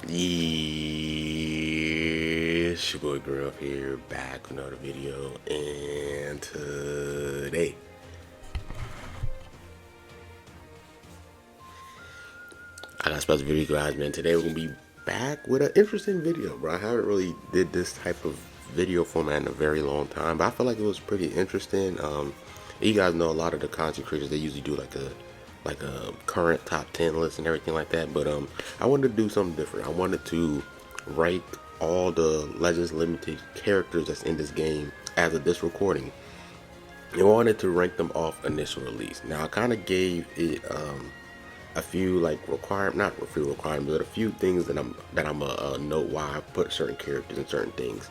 It's your boy Girl here, back with another video, and today I got a special video, guys, man. Today we're gonna be back with an interesting video, bro. I haven't really did this type of video format in a very long time, but I feel like it was pretty interesting. You guys know a lot of the content creators, they usually do like a current top 10 list and everything like that, but I wanted to do something different. I wanted to rank all the Legends Limited characters that's in this game as of this recording. I wanted to rank them off initial release. Now I kind of gave it a few like not a few requirements, but a few things that I'm a note why I put certain characters in certain things.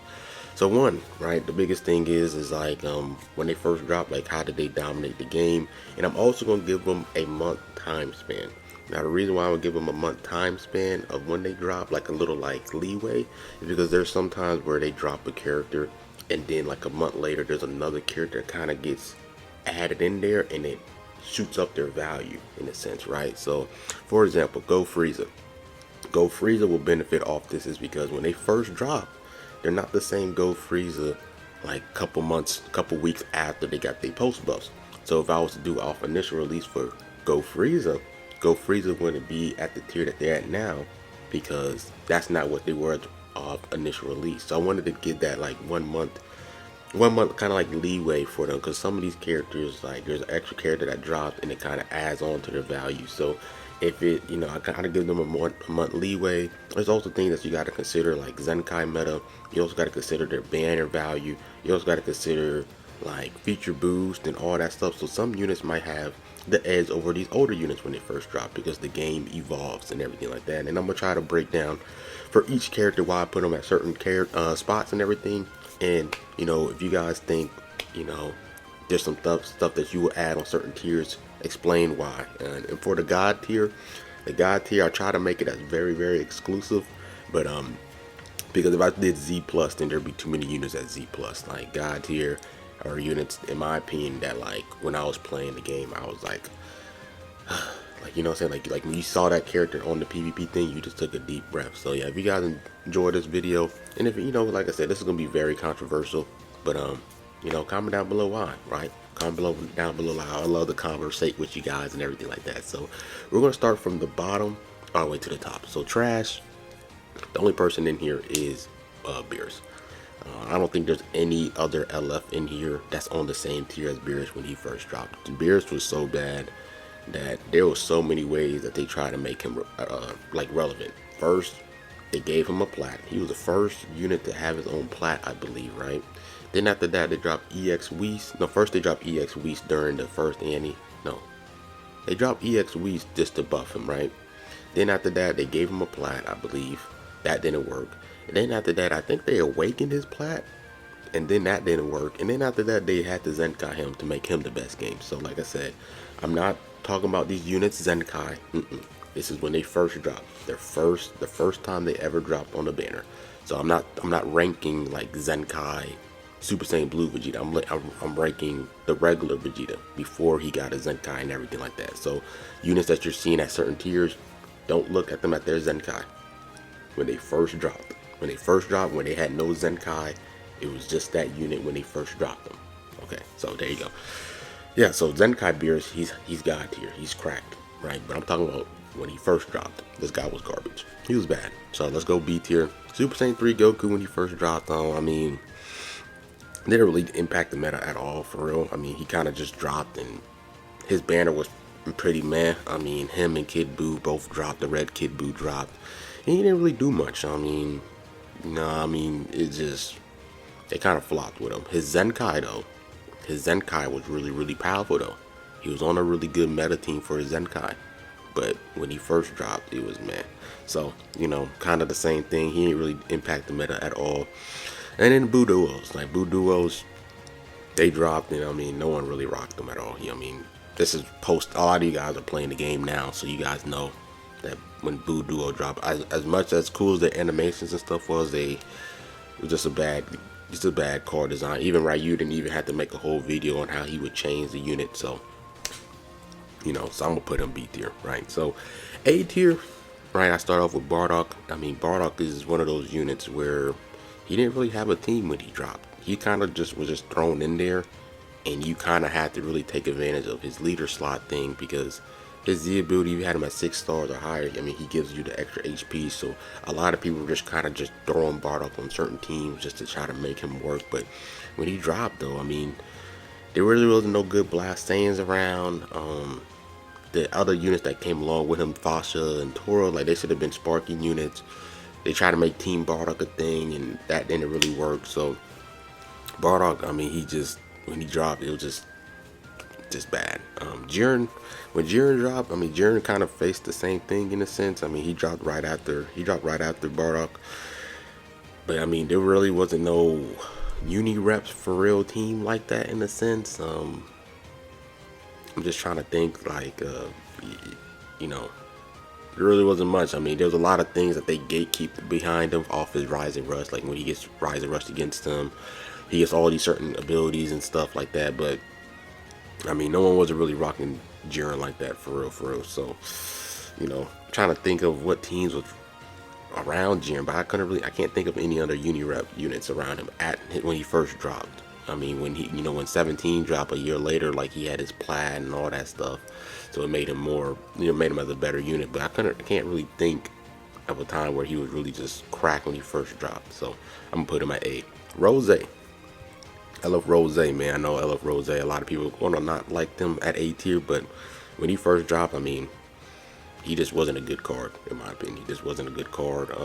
So one, right, the biggest thing is like when they first drop, like how did they dominate the game, and I'm also gonna give them a month time span. Now the reason why I would give them a month time span of when they drop, like a little like leeway, is because there's sometimes where they drop a character and then like a month later there's another character that kind of gets added in there and it shoots up their value in a sense, right? So for example, Go Frieza will benefit off this is because when they first drop, they're not the same Go Frieza like couple weeks after they got their post buffs. So if I was to do off initial release for Go Frieza wouldn't be at the tier that they're at now because that's not what they were off initial release. So I wanted to give that like 1 month kind of like leeway for them, because some of these characters, like there's an extra character that drops and it kind of adds on to their value. So if it, I kind of give them a month leeway. There's also things that you got to consider, like Zenkai meta. You also got to consider their banner value. You also got to consider like feature boost and all that stuff. So some units might have the edge over these older units when they first drop because the game evolves and everything like that. And I'm gonna try to break down for each character why I put them at certain spots and everything. And if you guys think there's some stuff that you will add on certain tiers, explain why. And for the God tier, I try to make it as very, very exclusive, but because if I did Z plus, then there'd be too many units at Z plus. Like God tier are units, in my opinion, that like when I was playing the game, I was like like, you know what I'm saying, like when you saw that character on the PvP thing, you just took a deep breath. So yeah, if you guys enjoyed this video, and if like I said, this is gonna be very controversial, but comment down below why, right? Comment down below. Like, I love to conversate with you guys and everything like that. So we're gonna start from the bottom all the way to the top. So trash, the only person in here is Beerus. I don't think there's any other LF in here that's on the same tier as Beerus when he first dropped. Beerus was so bad that there were so many ways that they tried to make him like relevant. First, they gave him a plat. He was the first unit to have his own plat, I believe, right? Then after that, they dropped EX Whis. No, first they dropped EX Whis during the first Annie. No, they dropped EX Whis just to buff him, right? Then after that, they gave him a plat, I believe. That didn't work. And then after that, I think they awakened his plat, and then that didn't work. And then after that, they had to Zenkai him to make him the best game. So like I said, I'm not talking about these units Zenkai. This is when they first dropped. The first time they ever dropped on the banner. So I'm not ranking like Zenkai, Super Saiyan Blue Vegeta. I'm ranking the regular Vegeta before he got a Zenkai and everything like that. So units that you're seeing at certain tiers, don't look at them at their Zenkai. When they first dropped, when they had no Zenkai, it was just that unit when they first dropped them. Okay, so there you go. Yeah, so Zenkai Beerus, he's God tier, he's cracked, right? But I'm talking about when he first dropped. This guy was garbage. He was bad. So let's go B tier. Super Saiyan 3 Goku when he first dropped, I mean, didn't really impact the meta at all, for real. I mean, he kind of just dropped, and his banner was pretty meh. I mean, him and Kid Buu both dropped. The red Kid Buu dropped. And he didn't really do much. I mean, it kind of flopped with him. His Zenkai was really, really powerful though. He was on a really good meta team for his Zenkai. But when he first dropped, it was meh. So, kind of the same thing. He didn't really impact the meta at all. And then Buu Duos, they dropped, and I mean, no one really rocked them at all. I mean, this is a lot of you guys are playing the game now, so you guys know that when Buu Duo dropped, as much as cool as the animations and stuff was, it was just a bad card design. Even Ryu didn't even have to make a whole video on how he would change the unit. So so I'm gonna put him B tier, right? So A tier, Right, I start off with Bardock. I mean, Bardock is one of those units where he didn't really have a team when he dropped. He kind of just was just thrown in there, and you kind of had to really take advantage of his leader slot thing because his Z ability, you had him at 6 stars or higher. I mean, he gives you the extra HP, so a lot of people were just kind of just throwing Bardock on certain teams just to try to make him work. But when he dropped, though, I mean, there really wasn't no good Blast Saiyans around. The other units that came along with him, Fasha and Toro, like they should have been sparking units. They tried to make Team Bardock a thing, and that didn't really work. So Bardock, I mean, he just when he dropped, it was just bad. Jiren, when Jiren dropped, I mean, Jiren kind of faced the same thing in a sense. I mean, he dropped right after Bardock, but I mean, there really wasn't no uni reps for real team like that in a sense. I'm just trying to think like, you know, there really wasn't much. I mean, there was a lot of things that they gatekeep behind him off his Rising Rush. Like when he gets Rising Rush against him, he gets all these certain abilities and stuff like that. But I mean, no one wasn't really rocking Jiren like that for real. So, you know, I'm trying to think of what teams was around Jiren, but I can't think of any other uni rep units around him when he first dropped. I mean, when when 17 dropped a year later, like he had his plaid and all that stuff, so it made him more, made him as a better unit. But I can't really think of a time where he was really just crack when he first dropped. So I'm gonna put him at A. Rose. I love Rose, man. I know I love Rose. A lot of people want to not like them at A tier, but when he first dropped, I mean, he just wasn't a good card in my opinion. He just wasn't a good card.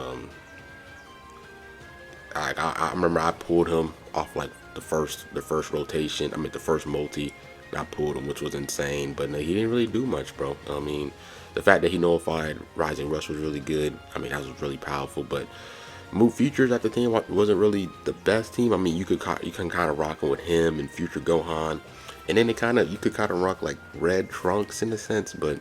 I remember I pulled him off like the first rotation. I mean the first multi. I pulled him, which was insane. But no, he didn't really do much, bro. I mean, the fact that he nullified Rising Rush was really good. I mean, that was really powerful. But Move Futures at the team wasn't really the best team. I mean, you can kind of rock with him and Future Gohan, and then you could kind of rock like Red Trunks in a sense. But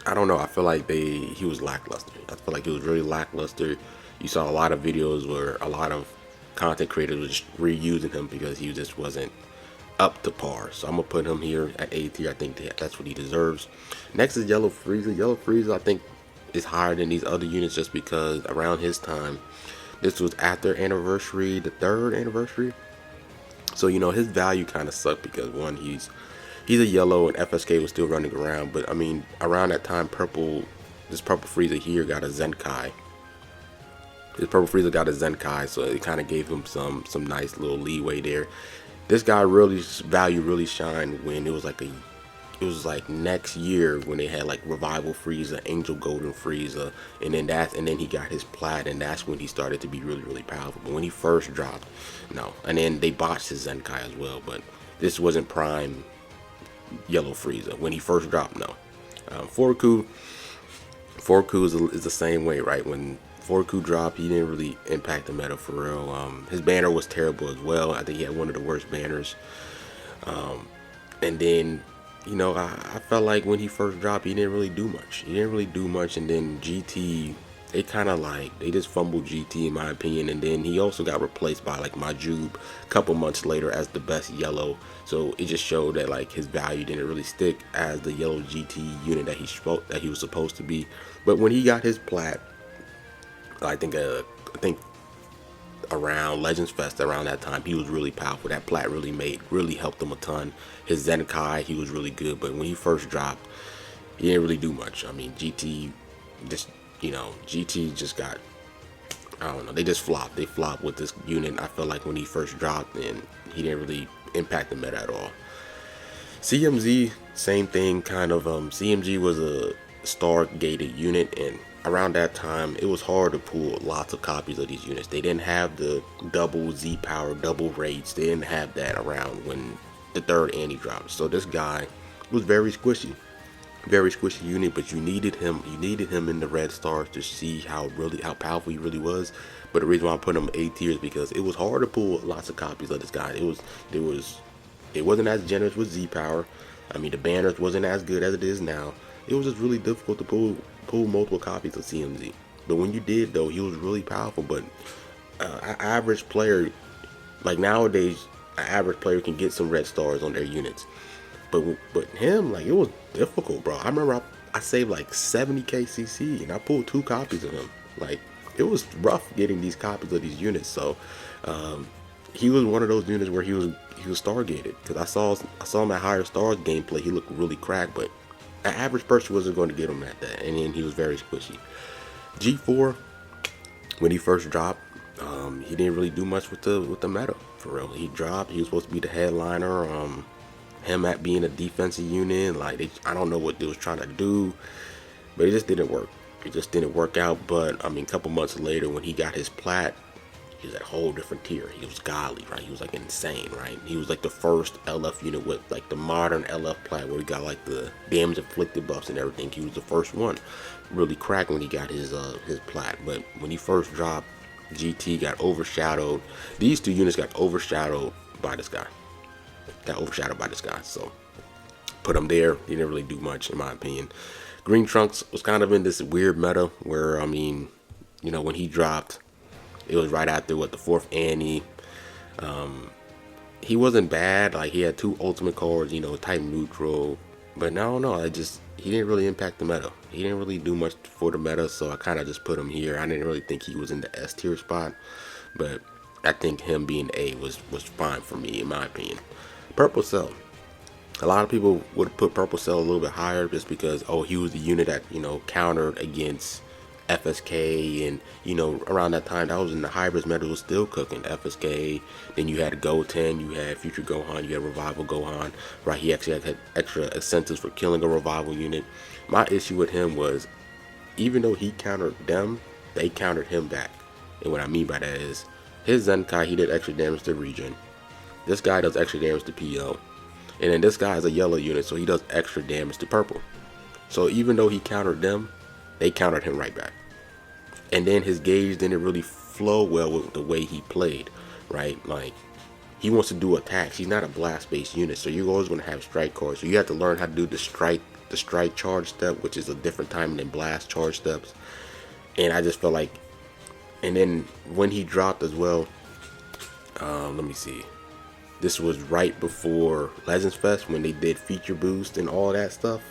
I don't know. I feel like he was lackluster. I feel like he was really lackluster. You saw a lot of videos where a lot of content creators were just reusing him because he just wasn't up to par. So I'm gonna put him here at A tier. I think that's what he deserves. Next is Yellow Frieza. Yellow Frieza, I think, is higher than these other units just because around his time, this was after anniversary, the 3rd anniversary. So his value kind of sucked because one, he's a yellow and FSK was still running around. But I mean, around that time, this purple Frieza here got a Zenkai. This purple Frieza got a Zenkai, so it kind of gave him some nice little leeway there. This guy value really shined when it was like next year when they had like Revival Frieza, Angel Golden Frieza, and then he got his Plaid, and that's when he started to be really powerful. But when he first dropped, no. And then they botched his Zenkai as well, but this wasn't prime Yellow Frieza. When he first dropped, no. Forku is the same way, right? When Forku dropped, he didn't really impact the meta for real. His banner was terrible as well. I think he had one of the worst banners. And then, I felt like when he first dropped, he didn't really do much. And then GT, they just fumbled GT in my opinion. And then he also got replaced by like Majub a couple months later as the best yellow. So it just showed that like his value didn't really stick as the yellow GT unit that he was supposed to be. But when he got his plat, I think around Legends Fest, around that time, he was really powerful. That plat really helped him a ton. His Zenkai, he was really good, but when he first dropped, he didn't really do much. I mean, GT just got, I don't know, they just flopped. They flopped with this unit. I feel like when he first dropped, and he didn't really impact the meta at all. CMZ, same thing, kind of. CMG was a star gated unit, and around that time, it was hard to pull lots of copies of these units. They didn't have the double Z power, double raids. They didn't have that around when the 3rd Annie dropped. So this guy was very squishy unit, but you needed him in the red stars to see how powerful he really was. But the reason why I put him A tier is because it was hard to pull lots of copies of this guy. It wasn't as generous with Z power. I mean, the banners wasn't as good as it is now. It was just really difficult to pull multiple copies of CMZ. But when you did, though, he was really powerful. But an average player, like nowadays, an average player can get some red stars on their units. But him, like, it was difficult, bro. I remember I saved like 70k CC, and I pulled 2 copies of him. Like, it was rough getting these copies of these units. So he was one of those units where he was Stargated, because I saw him at higher stars gameplay. He looked really cracked, but an average person wasn't going to get him at that, and then he was very squishy. G4, when he first dropped, he didn't really do much with the meta, for real. He dropped. He was supposed to be the headliner. Him at being a defensive unit, like, I don't know what they was trying to do, but it just didn't work. It just didn't work out. But I mean, a couple months later, when he got his plat, he was at a whole different tier. He was godly, right? He was like insane, right? He was like the first LF unit with like the modern LF plat, where he got like the damage inflicted buffs and everything. He was the first one really cracked when he got his plat. But when he first dropped, GT got overshadowed. These 2 units got overshadowed by this guy. So put him there. He didn't really do much, in my opinion. Green Trunks was kind of in this weird meta where, I mean, you know, when he dropped, it was right after the 4th Annie. He wasn't bad. Like, he had 2 ultimate cards, you know, type neutral. But no, he didn't really impact the meta. He didn't really do much for the meta, so I kind of just put him here. I didn't really think he was in the S tier spot, but I think him being A was fine for me, in my opinion. Purple Cell. A lot of people would put Purple Cell a little bit higher just because, oh, he was the unit that, you know, countered against FSK, and, you know, around that time, that was in the hybrids meta, was still cooking. FSK, then you had Goten, you had Future Gohan, you had Revival Gohan, right? He actually had extra incentives for killing a Revival unit. My issue with him was, even though he countered them, they countered him back. And what I mean by that is, his Zenkai, he did extra damage to regen. This guy does extra damage to PO. And then this guy is a yellow unit, so he does extra damage to purple. So even though he countered them, they countered him right back. And then his gauge didn't really flow well with the way he played, right? Like, he wants to do attacks. He's not a blast-based unit, so you're always going to have strike cards. So you have to learn how to do the strike charge step, which is a different time than blast charge steps. And I just felt like, and then when he dropped as well, let me see. This was right before Legends Fest, when they did feature boost and all that stuff.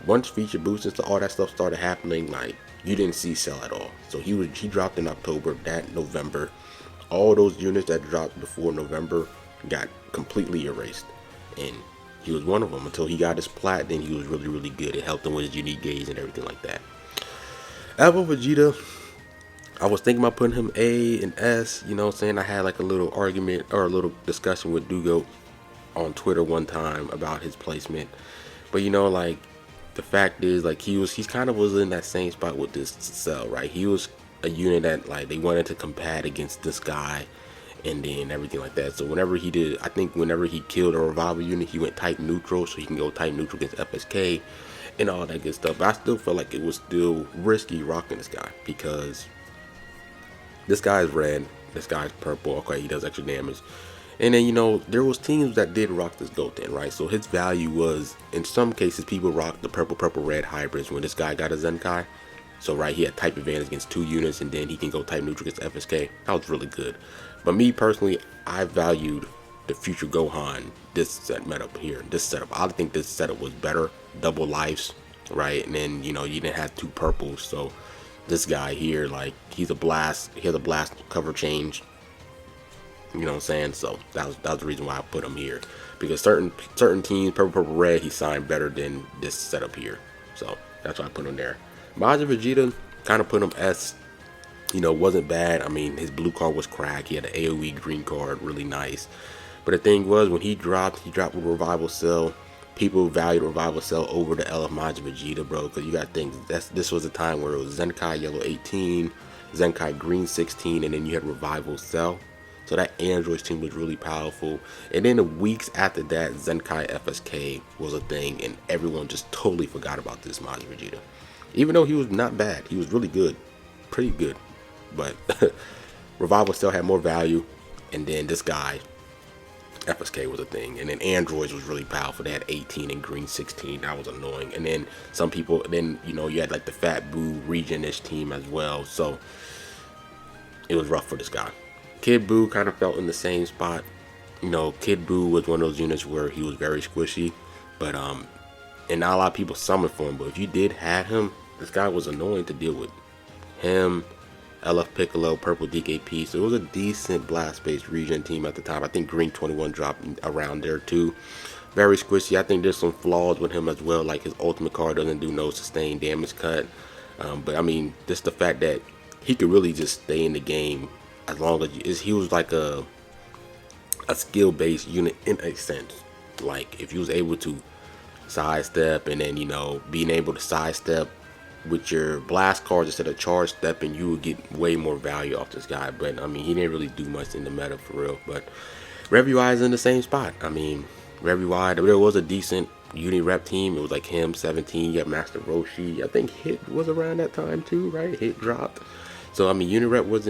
Once feature boost and all that stuff started happening, like, you didn't see Cell at all. So he dropped in October. That November, all those units that dropped before November got completely erased, and he was one of them until he got his plat. Then he was really, really good. It helped him with his unique gauge and everything like that. Evo Vegeta, I was thinking about putting him A and S, you know, saying I had like a little argument or a little discussion with Dugo on Twitter one time about his placement. But, you know, like, the fact is, like, he's kind of was in that same spot with this Cell, right? He was a unit that, like, they wanted to combat against this guy and then everything like that. So whenever he did, I think whenever he killed a revival unit, he went type neutral, so he can go type neutral against FSK and all that good stuff. But I still felt like it was still risky rocking this guy, because this guy is red, this guy's purple. Okay, he does extra damage. And then, you know, there was teams that did rock this Goten, right? So his value was, in some cases, people rocked the purple red hybrids when this guy got a Zenkai. So, right, he had type advantage against 2 units, and then he can go type neutral against FSK. That was really good. But me personally, I valued the Future Gohan, this setup here, this setup. I think this setup was better. Double lives, right? And then, you know, you didn't have 2 purples. So this guy here, like, he's a blast. He has a blast cover change. You know what I'm saying? So that was the reason why I put him here, because certain teams, purple red, he signed better than this setup here. So that's why I put him there. Majin Vegeta, kind of put him S. You know, wasn't bad. I mean, his blue card was cracked. He had an AoE green card, really nice. But the thing was, when he dropped with Revival Cell. People valued Revival Cell over the LF Majin Vegeta, bro, because you got things. This was a time where it was Zenkai Yellow 18, Zenkai Green 16, and then you had Revival Cell. So that Androids team was really powerful. And then the weeks after that, Zenkai FSK was a thing, and everyone just totally forgot about this Majin Vegeta. Even though he was not bad, he was really good, pretty good. But Revival still had more value, and then this guy, FSK, was a thing. And then Androids was really powerful. They had 18 and Green 16. That was annoying. And then some people, then, you know, you had like the Fat Boo region-ish team as well. So it was rough for this guy. Kid Buu kind of felt in the same spot. You know, Kid Buu was one of those units where he was very squishy, but and not a lot of people summoned for him. But if you did have him, this guy was annoying to deal with. Him, LF Piccolo, Purple DKP. So it was a decent blast-based regen team at the time. I think Green 21 dropped around there too. Very squishy. I think there's some flaws with him as well. Like his ultimate card doesn't do no sustained damage cut. But I mean, just the fact that he could really just stay in the game as long as he was like a skill-based unit in a sense. Like if he was able to sidestep, and then, you know, being able to sidestep with your blast cards instead of charge stepping, you would get way more value off this guy. But I mean, he didn't really do much in the meta for real. But review-wise in the same spot. I mean, review-wise, there was a decent uni rep team. It was like him, 17. You got Master Roshi. I think Hit was around that time too, right? Hit dropped. So I mean, uni rep was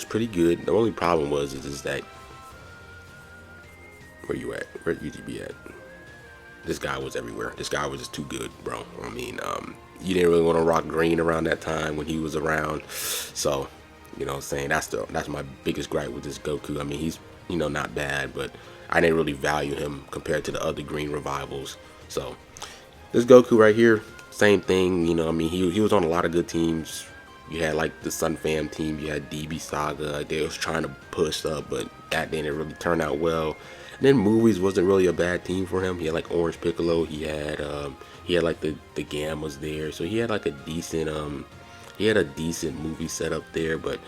pretty good. The only problem is that, where you at? Where UGB at? This guy was everywhere. This guy was just too good, bro. I mean, you didn't really want to rock green around that time when he was around. So, you know what I'm saying? That's my biggest gripe with this Goku. I mean, he's, you know, not bad, but I didn't really value him compared to the other green revivals. So, this Goku right here, same thing. You know, I mean, he was on a lot of good teams. You had like the Sun Fam team. You had DB Saga. They was trying to push up, but that didn't really turn out well. And then Movies wasn't really a bad team for him. He had like Orange Piccolo. He had like the Gammas there. So he had like a decent movie setup there. But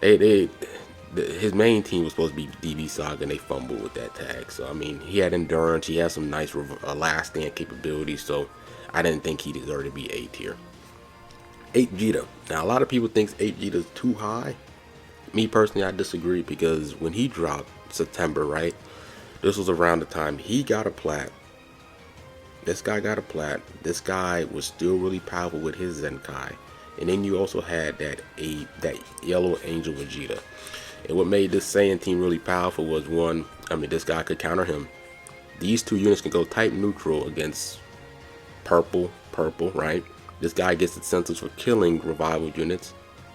his main team was supposed to be DB Saga, and they fumbled with that tag. So I mean, he had endurance. He had some nice last stand capabilities. So I didn't think he deserved to be A tier. 8 Vegeta. Now a lot of people think 8 Vegeta is too high. Me personally, I disagree, because when he dropped September, right? This was around the time he got a plat. This guy got a plat. This guy was still really powerful with his Zenkai. And then you also had that Yellow Angel Vegeta. And what made this Saiyan team really powerful was, one, I mean, this guy could counter him. These two units can go type neutral against purple, right? This guy gets the sensors for killing revival units,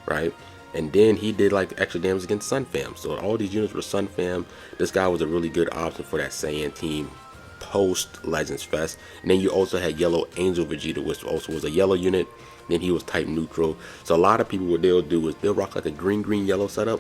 right? And then he did like extra damage against Sun Fam. So all these units were Sun Fam. This guy was a really good option for that Saiyan team post Legends Fest. And then you also had Yellow Angel Vegeta, which also was a yellow unit. Then he was type neutral. So a lot of people, what they'll do is they'll rock like a green yellow setup,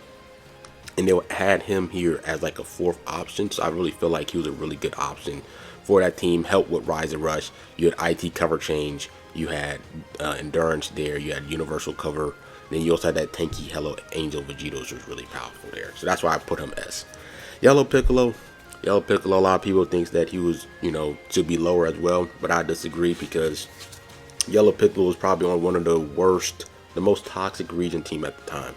and they'll add him here as like a fourth option. So I really feel like he was a really good option for that team. Help with Rise and Rush. You had IT cover change. You had endurance there. You had universal cover. Then you also had that tanky Yellow Angel Vegeta, which was really powerful there. So that's why I put him S. Yellow Piccolo, a lot of people think that he was, you know, should be lower as well, but I disagree, because Yellow Piccolo was probably on one of the worst, the most toxic region team at the time.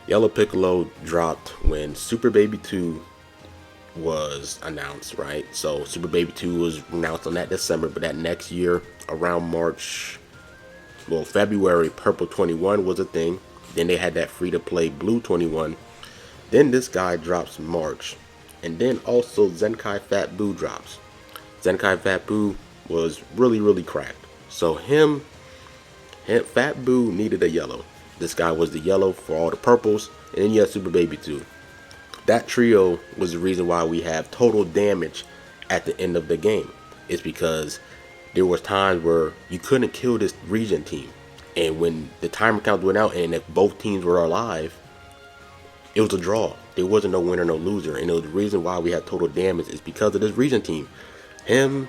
Yellow Piccolo dropped when Super Baby 2 was announced, right? So Super Baby 2 was announced on that December, but that next year, around March, well, February, Purple 21 was a thing. Then they had that free-to-play Blue 21. Then this guy drops March. And then also Zenkai Fat Boo drops. Zenkai Fat Boo was really cracked. So Fat Boo needed a yellow. This guy was the yellow for all the purples. And then you had Super Baby 2. That trio was the reason why we have total damage at the end of the game. It's because there was times where you couldn't kill this region team, and when the timer count went out and if both teams were alive, it was a draw. There wasn't no winner, no loser. And it was the reason why we had total damage is because of this region team. Him,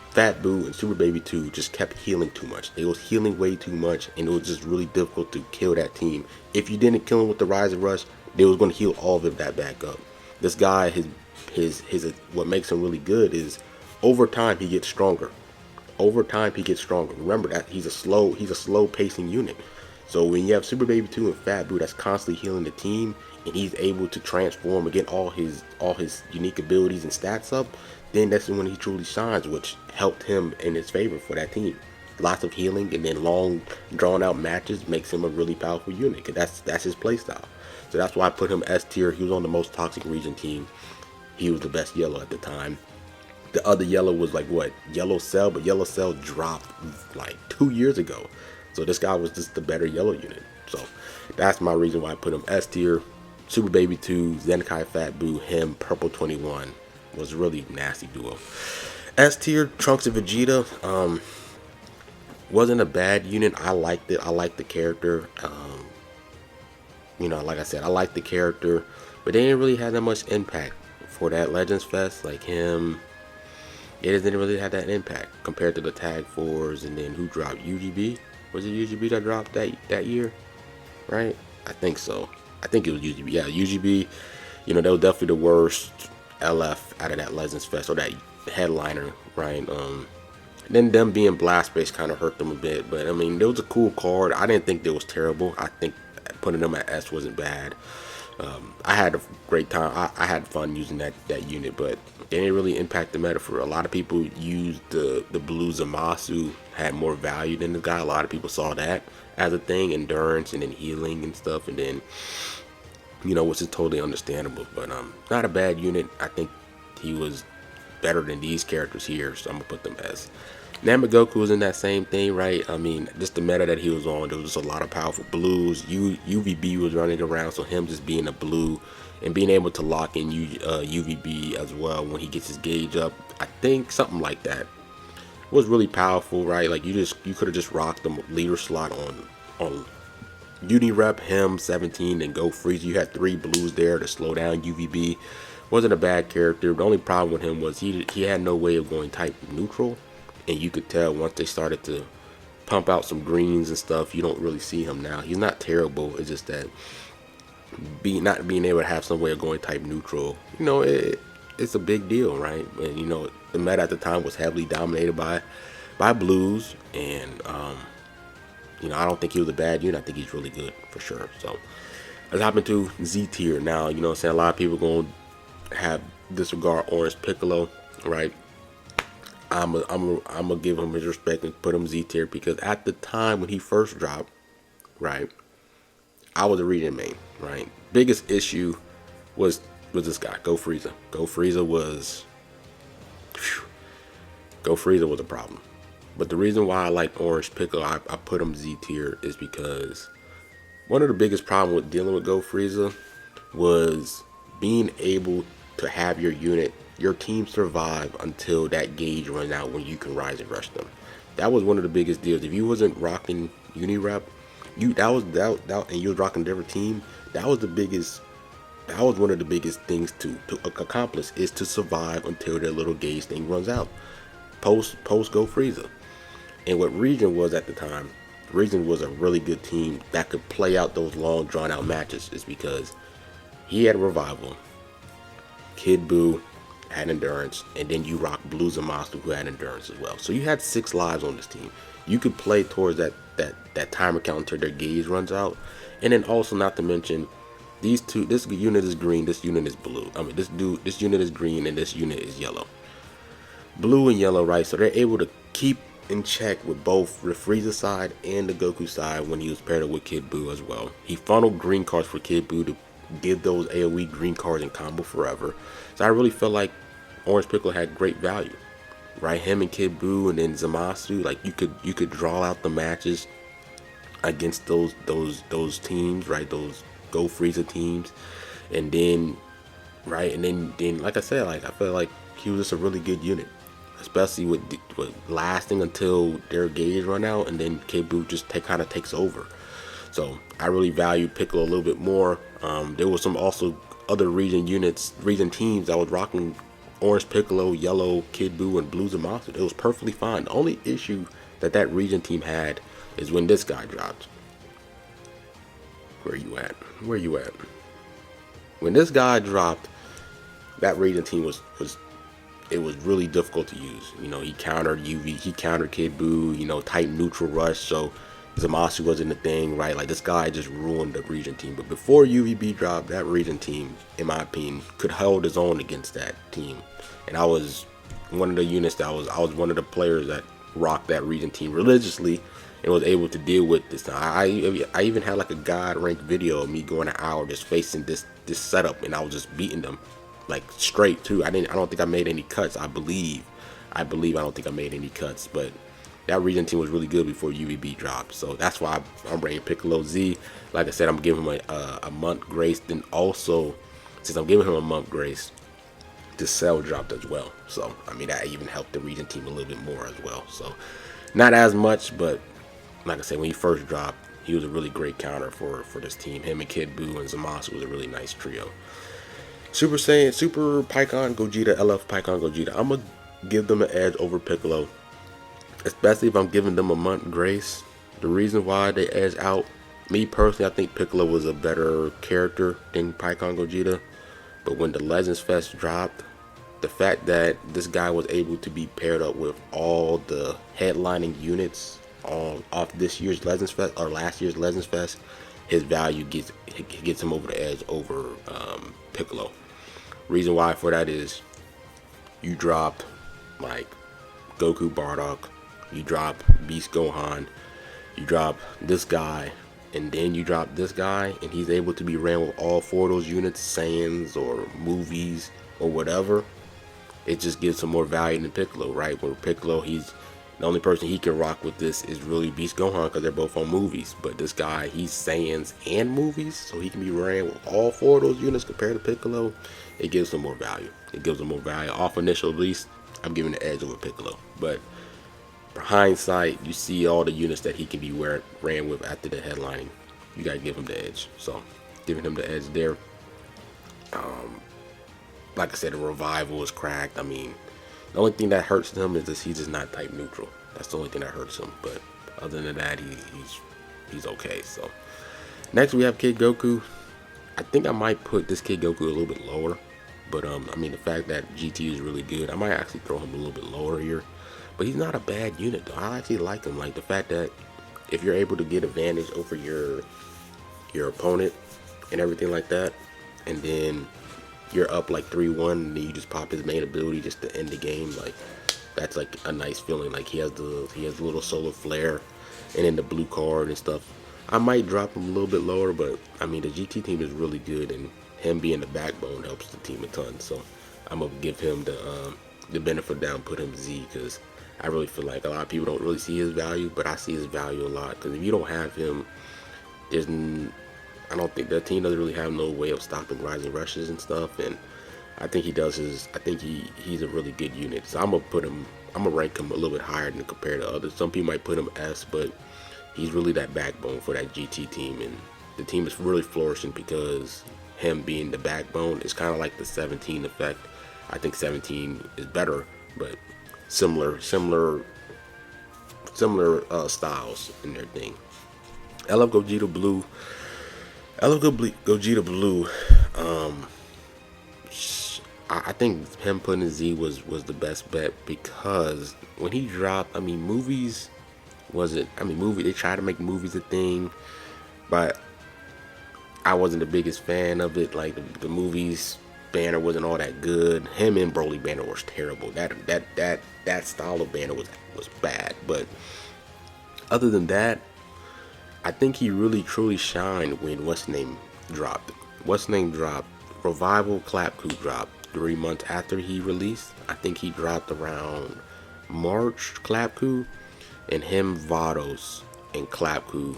Fat Boo, and Super Baby 2 just kept healing too much. They was healing way too much, and it was just really difficult to kill that team. If you didn't kill him with the Rise and Rush, they was going to heal all of that back up. This guy, his what makes him really good is, over time he gets stronger. Remember that he's a slow pacing unit. So when you have Super Baby 2 and Fat Boo that's constantly healing the team, and he's able to transform and get all his unique abilities and stats up, then that's when he truly shines, which helped him in his favor for that team. Lots of healing and then long drawn out matches makes him a really powerful unit, because that's his playstyle. So that's why I put him S tier. He was on the most toxic region team. He was the best yellow at the time. The other yellow was like what? Yellow Cell, but Yellow Cell dropped like 2 years ago. So this guy was just the better yellow unit. So that's my reason why I put him S tier. Super Baby 2, Zenkai Fat Boo, him, Purple 21 was really nasty duo. S tier, Trunks and Vegeta. Wasn't a bad unit. I liked it. I liked the character. You know, like I said, I liked the character, but they didn't really have that much impact for that Legends Fest. Like him, it didn't really have that impact compared to the Tag Fours. And then who dropped? UGB? Was it UGB that dropped that year? Right? I think so. I think it was UGB. Yeah, UGB. You know, that was definitely the worst LF out of that Legends Fest, or that headliner, right? Then them being blast based kind of hurt them a bit, but I mean, it was a cool card. I didn't think it was terrible. I think putting them at S wasn't bad. I had a great time. I had fun using that unit, but they didn't really impact the meta. For a lot of people used the blue Zamasu had more value than the guy. A lot of people saw that as a thing, endurance and then healing and stuff, and then, you know, which is totally understandable. But not a bad unit. I think he was better than these characters here, so I'm gonna put them as. Namagoku was in that same thing, right? I mean, just the meta that he was on, there was just a lot of powerful blues. UVB was running around, so him just being a blue and being able to lock in UVB as well when he gets his gauge up, I think something like that was really powerful, right? Like you could have just rocked the leader slot on Unirep, him 17, and Go Freeze. You had 3 blues there to slow down UVB. Wasn't a bad character. The only problem with him was he had no way of going type neutral. And you could tell once they started to pump out some greens and stuff, you don't really see him now. He's not terrible. It's just that not being able to have some way of going type neutral, you know, it's a big deal, right? And you know, the meta at the time was heavily dominated by blues, and you know, I don't think he was a bad unit. I think he's really good for sure. So let's hop into Z tier now. You know what I'm saying? A lot of people gonna have disregard Orange Piccolo, right? I'm gonna give him his respect and put him Z tier, because at the time when he first dropped, right, I was a region main, right. Biggest issue was this guy, Go Frieza. Go Frieza was a problem. But the reason why I like Orange Piccolo, I put him Z tier, is because one of the biggest problems with dealing with Go Frieza was being able to have your unit, your team survive until that gauge runs out when you can rise and rush them. That was one of the biggest deals. If you wasn't rocking Unirep, and you was rocking a different team, that was one of the biggest things to accomplish, is to survive until their little gauge thing runs out. Post Go Frieza. And what Region was at the time, Region was a really good team that could play out those long drawn out matches, is because he had Revival, Kid Buu had endurance, and then you rock Blue Zamasu, who had endurance as well. So you had 6 lives on this team. You could play towards that timer count until their gauge runs out. And then also, not to mention, this unit is green, this unit is blue. I mean, this unit is green and this unit is yellow. Blue and yellow, right? So they're able to keep in check with both the Frieza side and the Goku side when he was paired up with Kid Buu as well. He funneled green cards for Kid Buu to give those AoE green cards in combo forever. So I really felt like Orange Piccolo had great value, right? Him and Kid Buu and then Zamasu, like you could draw out the matches against those teams, right? Those Go Frieza teams, and then right, and then like I said, like I felt like he was just a really good unit, especially with lasting until their gauge run out, and then Kid Buu just kind of takes over. So I really valued Piccolo a little bit more. There was some also other region teams that was rocking Orange Piccolo, Yellow Kid Buu, and Blue Zamasu. It was perfectly fine. The only issue that region team had is when this guy dropped. Where you at? When this guy dropped, that region team was really difficult to use. You know, he countered UV, he countered Kid Buu, you know, tight neutral rush, so Zamasu wasn't a thing, right? Like, this guy just ruined the region team. But before UVB dropped, that region team, in my opinion, could hold his own against that team. And I was one of the units I was one of the players that rocked that region team religiously and was able to deal with this. I even had like a god ranked video of me going an hour just facing this setup, and I was just beating them like straight too. I don't think I made any cuts. I believe I don't think I made any cuts, but that region team was really good before UVB dropped. So that's why I'm rating Piccolo Z. Like I said, I'm giving him a month grace. Then also, since I'm giving him a month grace, the cell dropped as well. So I mean that even helped the region team a little bit more as well. So not as much, but like I said, when he first dropped, he was a really great counter for this team. Him and Kid Buu and Zamasu was a really nice trio. Super Saiyan, Super Pikkon Gogeta, LF Pikkon Gogeta. I'm gonna give them an edge over Piccolo, especially if I'm giving them a month grace. The reason why they edge out, me personally, I think Piccolo was a better character than Pikkon Gogeta. But when the Legends Fest dropped, the fact that this guy was able to be paired up with all the headlining units off this year's Legends Fest or last year's Legends Fest, his value gets him over the edge over Piccolo. Reason why for that is you drop like Goku Bardock, you drop Beast Gohan, you drop this guy, and then you drop this guy, and he's able to be ran with all four of those units, Saiyans or movies or whatever. It just gives some more value than Piccolo, right? Where Piccolo, he's the only person he can rock with this is really Beast Gohan because they're both on movies. But this guy, he's Saiyans and movies, so he can be ran with all four of those units compared to Piccolo. It gives him more value. It gives him more value. Off initial release, I'm giving the edge over Piccolo. But for hindsight, you see all the units that he can be ran with after the headlining. You gotta give him the edge. So, giving him the edge there. Like I said, the revival is cracked. I mean, the only thing that hurts him is that he's just not type neutral. That's the only thing that hurts him. But other than that, he's okay. So, next we have Kid Goku. I think I might put this Kid Goku a little bit lower. But I mean, the fact that GT is really good, I might actually throw him a little bit lower here. But he's not a bad unit though. I actually like him. Like the fact that if you're able to get advantage over your opponent and everything like that, and then you're up like 3-1, and then you just pop his main ability just to end the game. Like that's like a nice feeling. Like he has the little solar flare, and then the blue card and stuff. I might drop him a little bit lower, but I mean the GT team is really good, and him being the backbone helps the team a ton. So I'm gonna give him the benefit down, put him Z, because I really feel like a lot of people don't really see his value, but I see his value a lot. Because if you don't have him, I don't think that team doesn't really have no way of stopping rising rushes and stuff. And I think he does I think he's a really good unit. So I'm gonna rank him a little bit higher than compared to others. Some people might put him S, but he's really that backbone for that GT team, and the team is really flourishing because him being the backbone is kind of like the 17 effect. I think 17 is better, but similar styles in their thing. LF Gogeta Blue. Gogeta Blue. I think him putting Z was the best bet because when he dropped, I mean, movies they tried to make movies a thing, but I wasn't the biggest fan of it. Like the movies banner wasn't all that good. Him and Broly banner was terrible. That style of banner was bad. But other than that, I think he really truly shined when What's Name dropped. Revival Clapku dropped 3 months after he released. I think he dropped around March, Clapku, and him, Vados, and Clapku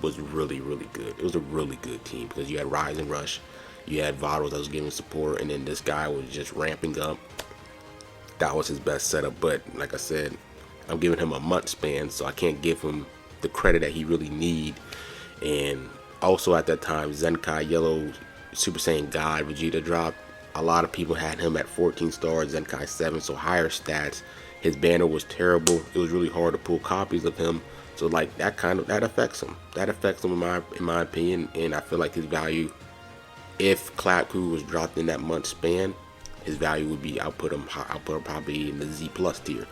was really, really good. It was a really good team because you had Rise and Rush, you had Vados that was giving support, and then this guy was just ramping up. That was his best setup. But like I said, I'm giving him a month span, so I can't give him the credit that he really need. And also at that time, Zenkai Yellow Super Saiyan God Vegeta dropped. A lot of people had him at 14 stars, Zenkai 7, so higher stats. His banner was terrible. It was really hard to pull copies of him. So like that affects him. That affects him in my opinion, and I feel like his value, if Clapku was dropped in that month span, his value would be, I'll put him probably in the Z plus tier.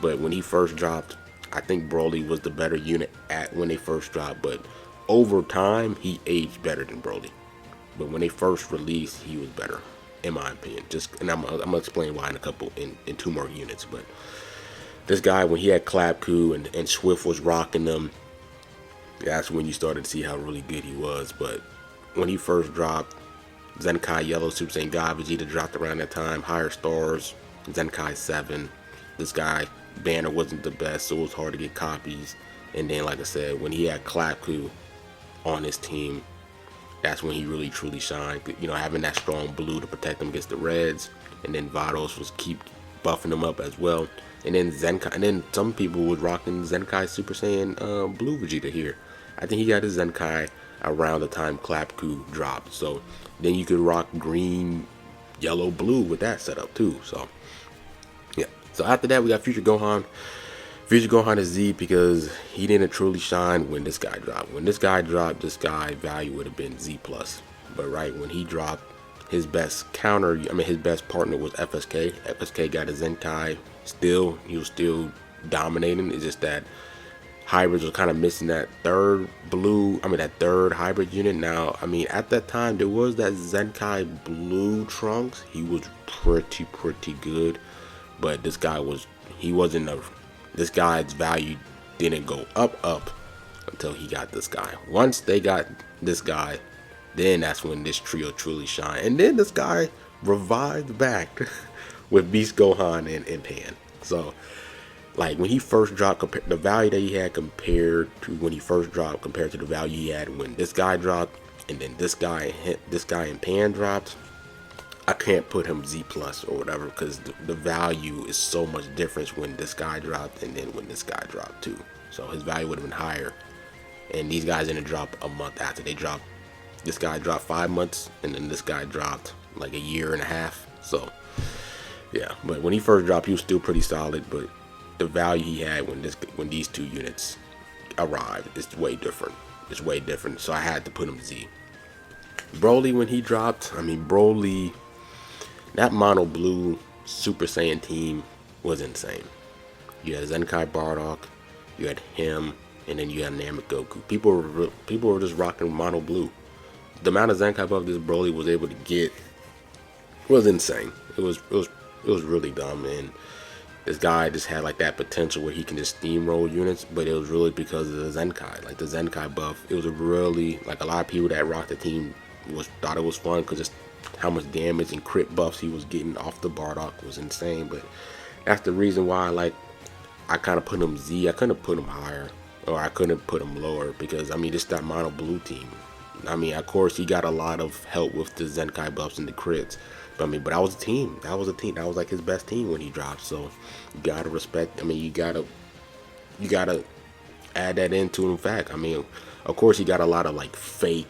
But when he first dropped, I think Broly was the better unit when they first dropped, but over time he aged better than Broly. But when they first released, he was better, in my opinion. And I'm gonna explain why in 2 more units. But this guy, when he had Clapku and Swift was rocking them, that's when you started to see how really good he was. But when he first dropped, Zenkai Yellow Super Saiyan God Vegeta dropped around that time. Higher stars, Zenkai 7. This guy banner wasn't the best, so it was hard to get copies. And then, like I said, when he had Clapku on his team, that's when he really truly shined. You know, having that strong blue to protect him against the reds, and then Vados was keep buffing him up as well. And then Zenkai, and then some people was rocking Zenkai Super Saiyan Blue Vegeta here. I think he got his Zenkai around the time Clapku dropped. So then you could rock green, yellow, blue with that setup too. So yeah. So after that we got Future Gohan. Future Gohan is Z because he didn't truly shine when this guy dropped. When this guy dropped, this guy value would have been Z+. But right when he dropped, his best counter, his best partner was FSK. FSK got a Zenkai. Still, he was still dominating. It's just that hybrids was kind of missing that third that third hybrid unit. Now, at that time, there was that Zenkai Blue Trunks. He was pretty good. But this guy this guy's value didn't go up until he got this guy. Once they got this guy, then that's when this trio truly shined. And then this guy revived back with Beast Gohan and Pan. So, like, when he first dropped, the value that he had compared to when he first dropped, compared to the value he had when this guy dropped, and then this guy and Pan dropped, I can't put him Z+ or whatever, because the value is so much different when this guy dropped and then when this guy dropped too. So his value would have been higher. And these guys didn't drop a month after they dropped. This guy dropped 5 months, and then this guy dropped like a year and a half. So yeah, but when he first dropped, he was still pretty solid. But the value he had when these two units arrived is way different. It's way different. So I had to put him Z. Broly, when he dropped, Broly, that mono blue Super Saiyan team was insane. You had Zenkai Bardock, you had him, and then you had Namek Goku. People were just rocking mono blue. The amount of Zenkai buff this Broly was able to get was insane. It was really dumb, and this guy just had like that potential where he can just steamroll units, but it was really because of the Zenkai. Like the Zenkai buff, it was really like a lot of people that rocked the team thought it was fun because just how much damage and crit buffs he was getting off the Bardock was insane. But that's the reason why I kind of put him Z. I couldn't put him higher, or I couldn't put him lower, because just that mono blue team. Of course, he got a lot of help with the Zenkai buffs and the crits. But but that was a team. That was like his best team when he dropped. So you gotta respect. You gotta add that into the fact. Of course, he got a lot of like fake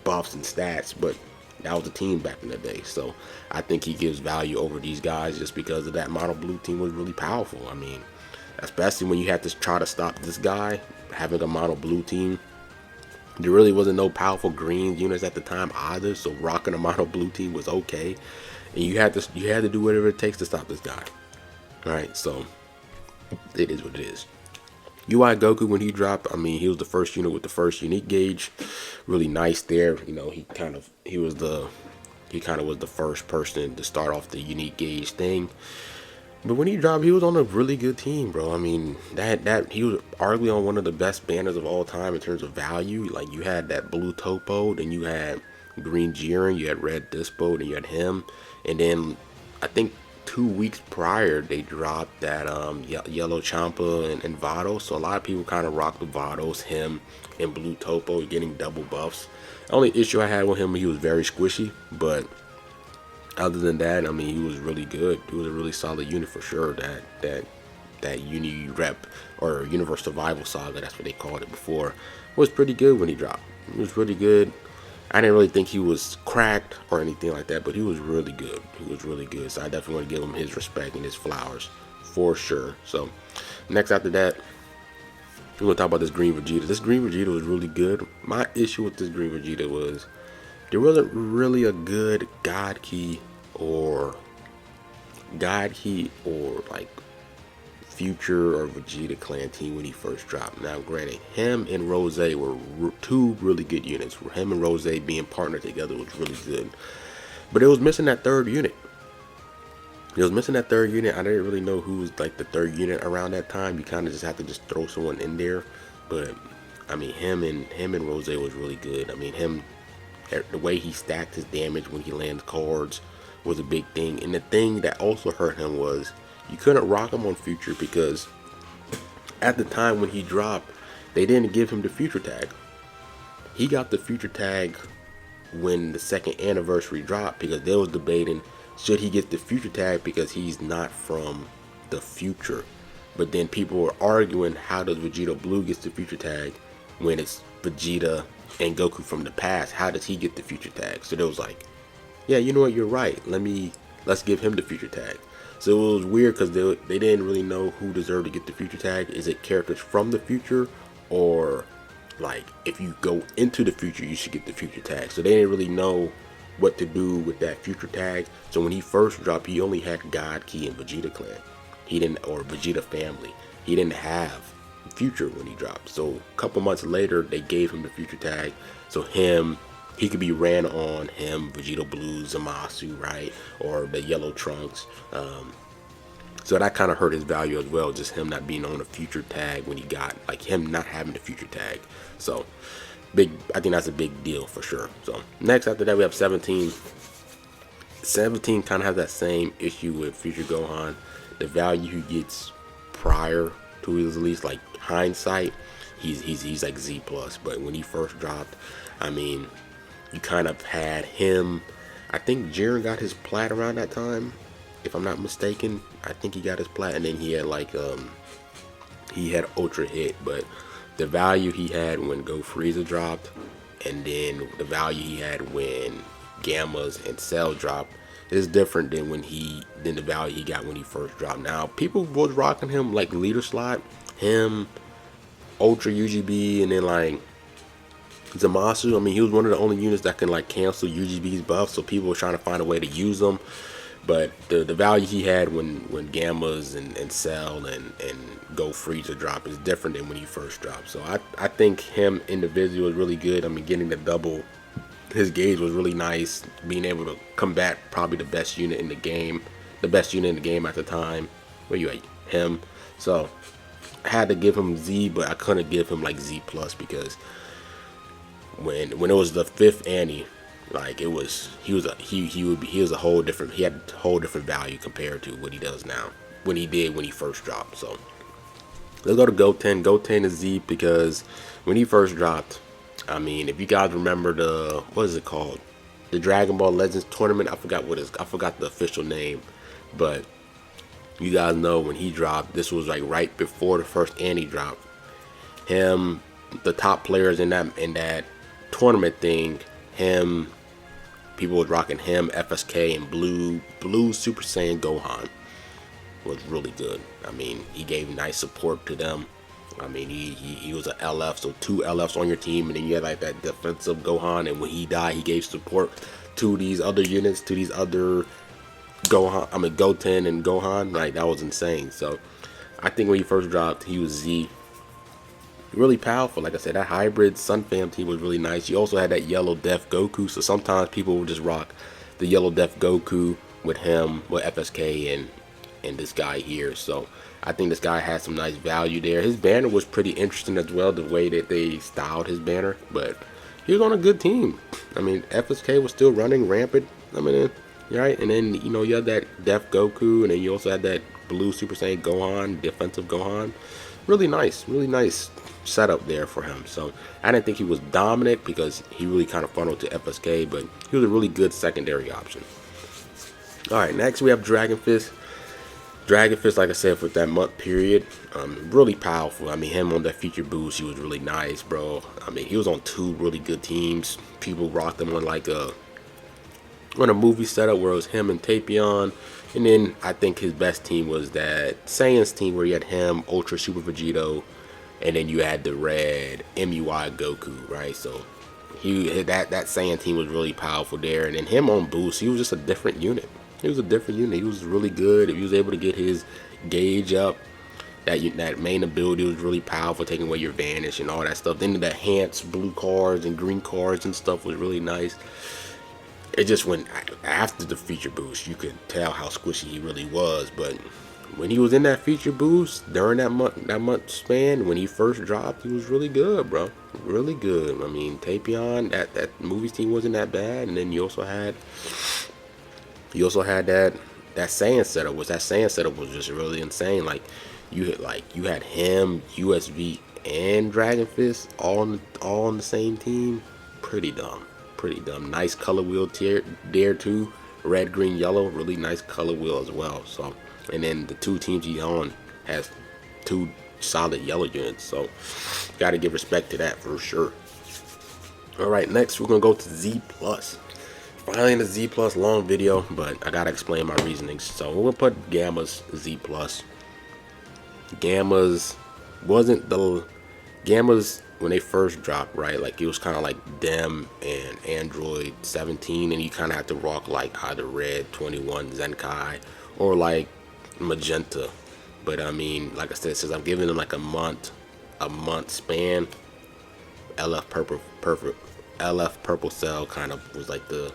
buffs and stats, but that was a team back in the day. So I think he gives value over these guys just because of that mono blue team was really powerful. Especially when you had to try to stop this guy having a mono blue team. There really wasn't no powerful green units at the time either, so rocking a mono blue team was okay, and you had to do whatever it takes to stop this guy. All right, so it is what it is. UI Goku, when he dropped, he was the first unit with the first unique gauge, really nice there. He kind of was the first person to start off the unique gauge thing. But when he dropped, he was on a really good team, bro. That he was arguably on one of the best banners of all time in terms of value. Like, you had that blue Topo, then you had green Jiren, you had red Dispo, then you had him. And then I think 2 weeks prior, they dropped that yellow Champa and Vados. So a lot of people kind of rocked the Vados, him, and blue Topo, getting double buffs. The only issue I had with him, he was very squishy, but other than that, he was really good. He was a really solid unit for sure. That Uni Rep or Universe Survival Saga, that's what they called it before, was pretty good when he dropped. He was pretty good. I didn't really think he was cracked or anything like that, but he was really good. He was really good. So I definitely want to give him his respect and his flowers for sure. So next after that, we're going to talk about this green Vegeta. This green Vegeta was really good. My issue with this green Vegeta was there wasn't really a good God Key or like Future or Vegeta clan team when he first dropped. Now granted, him and Rose were two really good units. Him and Rose being partnered together was really good, but it was missing that third unit. I didn't really know who was like the third unit around that time. You kind of just have to just throw someone in there. But him and Rose was really good. The way he stacked his damage when he lands cards was a big thing. And the thing that also hurt him was you couldn't rock him on Future because at the time when he dropped, they didn't give him the Future tag. He got the Future tag when the second anniversary dropped because they was debating should he get the future tag because he's not from the future? But then people were arguing, how does Vegeta Blue get the future tag when it's Vegeta and Goku from the past? How does he get the future tag? So they was like, yeah, you know what, you're right. Let's give him the future tag. So it was weird because they didn't really know who deserved to get the future tag. Is it characters from the future, or like if you go into the future you should get the future tag? So they didn't really know what to do with that future tag. So when he first dropped, he only had God Key and Vegeta Clan. He didn't, or Vegeta family. He didn't have future when he dropped. So a couple months later they gave him the future tag. So he could be ran on, him, Vegeta Blue, Zamasu, right? Or the Yellow Trunks. So that kind of hurt his value as well, just him not being on a future tag when he got, like him not having the future tag. So I think that's a big deal for sure. So next after that we have 17. 17 kind of has that same issue with Future Gohan. The value he gets prior to his release, like hindsight, he's like Z plus. But when he first dropped, I mean, you kind of had him. I think Jiren got his plat around that time, if I'm not mistaken. I think he got his plat, and then he had like he had Ultra Hit. But the value he had when Go Frieza dropped, and then the value he had when Gammas and Cell dropped, is different than the value he got when he first dropped. Now people was rocking him like leader slot, him, Ultra UGB, and then like Zamasu. I mean, he was one of the only units that can like cancel UGB's buff, so people were trying to find a way to use them. But the value he had when Gammas and Cell and Go Frieza drop is different than when he first dropped. So I think him individual is really good. I mean, getting the double, his gauge was really nice. Being able to combat probably the best unit in the game, at the time. Where you at? Him. So I had to give him Z, but I couldn't give him like Z plus, because when it was the 5th Annie, like he was a whole different, he had a whole different value compared to what he does now, when he first dropped. So let's go to Goten. Goten is Z because when he first dropped, I mean, if you guys remember what is it called? The Dragon Ball Legends tournament. I forgot the official name, but you guys know when he dropped, this was like right before the first Annie dropped. Him, the top players in that tournament thing, him, people was rocking him, FSK, and Blue Super Saiyan Gohan was really good. I mean, he gave nice support to them. I mean, he was an LF, so 2 LFs on your team, and then you had like that defensive Gohan, and when he died, he gave support to these other units, to these other Goten and Gohan. Like, that was insane. So I think when he first dropped, he was Z. Really powerful. Like I said, that hybrid Sun Fam team was really nice. You also had that Yellow Death Goku, so sometimes people would just rock the Yellow Death Goku with him, with FSK and this guy here. So I think this guy had some nice value there. His banner was pretty interesting as well, the way that they styled his banner, but he was on a good team. I mean, FSK was still running rampant. I mean, right? And then, you know, you had that Death Goku, and then you also had that Blue Super Saiyan Gohan, defensive Gohan. Really nice setup there for him. So I didn't think he was dominant because he really kind of funneled to FSK, but he was a really good secondary option. Alright, next we have Dragon Fist. Dragon Fist, like I said, for that month period, really powerful. I mean, him on that feature boost, he was really nice, bro. I mean, he was on 2 really good teams. People rocked him on like a movie setup where it was him and Tapion. And then I think his best team was that Saiyan's team where you had him, Ultra Super Vegito, and then you had the red MUI Goku, right? So that Saiyan team was really powerful there. And then him on boost, he was just a different unit. He was really good. If he was able to get his gauge up, that main ability was really powerful, taking away your vanish and all that stuff. Then the enhanced blue cards and green cards and stuff was really nice. It just went after the feature boost, you could tell how squishy he really was. But when he was in that feature boost during that month span, when he first dropped, he was really good, bro. Really good. I mean, Tapion, that movie team wasn't that bad. And then you also had that Saiyan setup. That Saiyan setup was just really insane. Like you had him, USV, and Dragon Fist all on the same team. Pretty dumb. Nice color wheel there too. red, green, yellow, really nice color wheel as well. So, and then the 2 teams he on has 2 solid yellow units. So, got to give respect to that for sure. All right, next we're gonna go to Z Plus. Finally in the Z Plus long video, but I gotta explain my reasonings. So we're gonna put Gamma's Z Plus. Gamma's wasn't the Gamma's when they first dropped, right? Like it was kind of like Dem and Android 17, and you kind of had to rock like either Red 21 Zenkai or like Magenta. But I mean, like I said, since I'm giving them like a month span, LF Purple Cell kind of was like the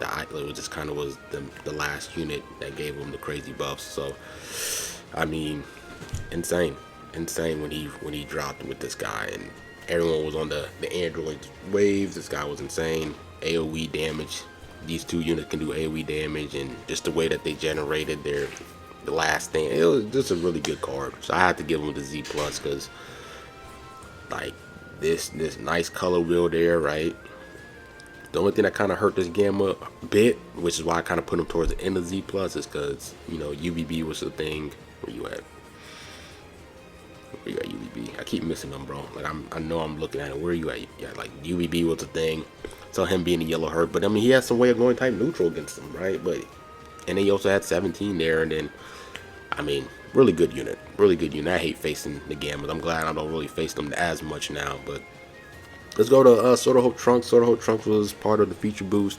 it just kind of was the last unit that gave him the crazy buffs. So I mean, insane when he dropped with this guy, and everyone was on the Android waves. This guy was insane. AoE damage, these 2 units can do AoE damage, and just the way that they generated the last thing, it was just a really good card. So I had to give him the Z Plus because like this nice color wheel there, right? The only thing that kind of hurt this Gamma a bit, which is why I kind of put him towards the end of Z Plus, is because, you know, UVB was the thing. Where you at? Where you at, UVB? I keep missing them, bro. Like I know I'm looking at it. Where are you at? Yeah, like UVB was the thing. So him being a yellow hurt, but I mean he has some way of going type neutral against them, right? But and then he also had 17 there, and then I mean really good unit, really good unit. I hate facing the Gammas. I'm glad I don't really face them as much now, but. Let's go to Sword of Hope Trunks. Sword of Hope Trunks was part of the feature boost.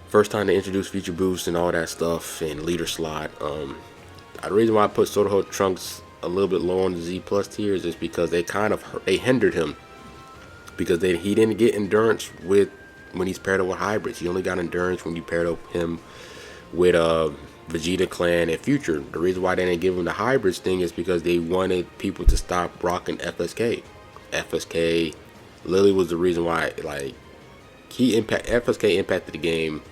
First time they introduced feature boost and all that stuff and leader slot. The reason why I put Sword of Hope Trunks a little bit low on the Z Plus tiers is because they kind of they hindered him because he didn't get endurance with when he's paired up with hybrids. He only got endurance when you paired up him with Vegeta Clan and Future. The reason why they didn't give him the hybrids thing is because they wanted people to stop rocking FSK. FSK literally was the reason why, like, FSK impacted the game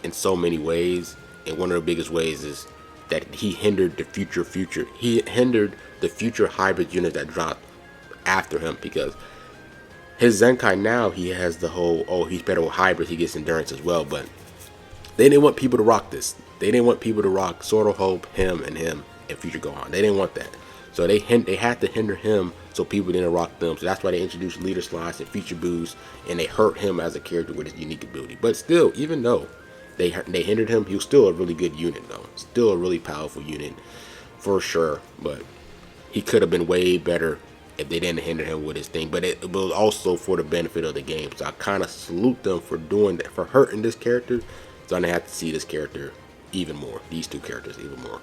in so many ways, and one of the biggest ways is that he hindered the future hybrid units that dropped after him, because his Zenkai now, he has the whole, oh, he's better with hybrids, he gets endurance as well, but they didn't want people to rock this. They didn't want people to rock Sword of Hope, him, and Future Gohan. They didn't want that. So they had to hinder him so people didn't rock them. So that's why they introduced leader slots and feature boosts, and they hurt him as a character with his unique ability. But still, even though they hindered him, he was still a really good unit though. Still a really powerful unit for sure. But he could have been way better if they didn't hinder him with his thing. But it was also for the benefit of the game. So I kind of salute them for doing that, for hurting this character. So I have to see this character even more. These 2 characters even more.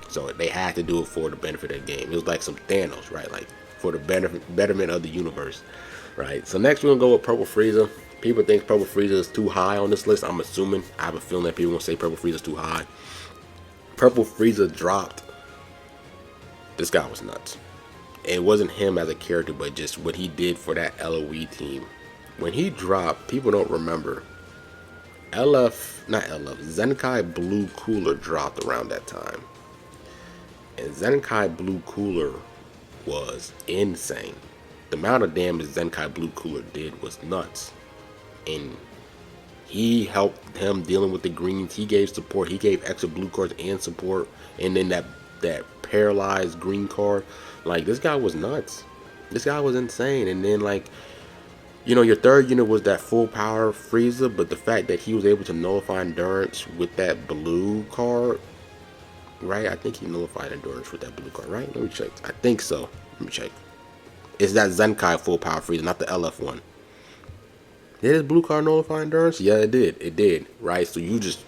So they had to do it for the benefit of the game. It was like some Thanos, right? Like for the betterment of the universe, right? So next we're gonna go with Purple Frieza. People think Purple Frieza is too high on this list. I'm assuming. I have a feeling that people will say Purple Frieza is too high. Purple Frieza dropped. This guy was nuts. It wasn't him as a character, but just what he did for that LOE team. When he dropped, people don't remember. Zenkai Blue Cooler dropped around that time. And Zenkai Blue Cooler was insane. The amount of damage Zenkai Blue Cooler did was nuts. And he helped him dealing with the greens. He gave support. He gave extra blue cards and support. And then that paralyzed green card. Like, this guy was nuts. This guy was insane. And then, like, you know, your third unit was that full power Frieza. But the fact that he was able to nullify endurance with that blue card, right? I think he nullified endurance with that blue card, right? Let me check. I think so. Let me check. It's that Zenkai full power Frieza, not the LF one. Did his blue card nullify endurance? Yeah, it did. It did, right? So you just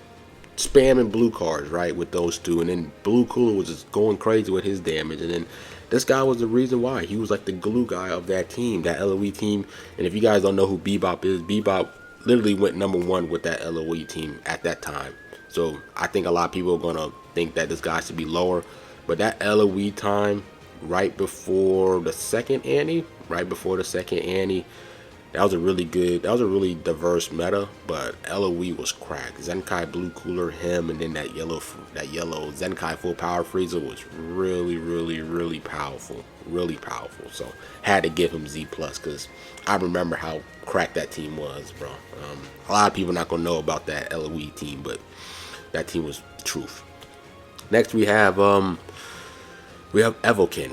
spamming blue cards, right, with those 2. And then Blue Cooler was just going crazy with his damage. And then this guy was the reason why. He was like the glue guy of that team, that LOE team. And if you guys don't know who Bebop is, Bebop literally went #1 with that LOE team at that time. So I think a lot of people are going to think that this guy should be lower. But that LOE time, right before the second Annie, That was a really diverse meta, but LOE was cracked. Zenkai Blue Cooler, him, and then that yellow Zenkai Full Power Freezer was really powerful, really powerful. So had to give him Z plus because I remember how cracked that team was, bro. A lot of people not gonna know about that LOE team, but that team was the truth. Next we have Evoken,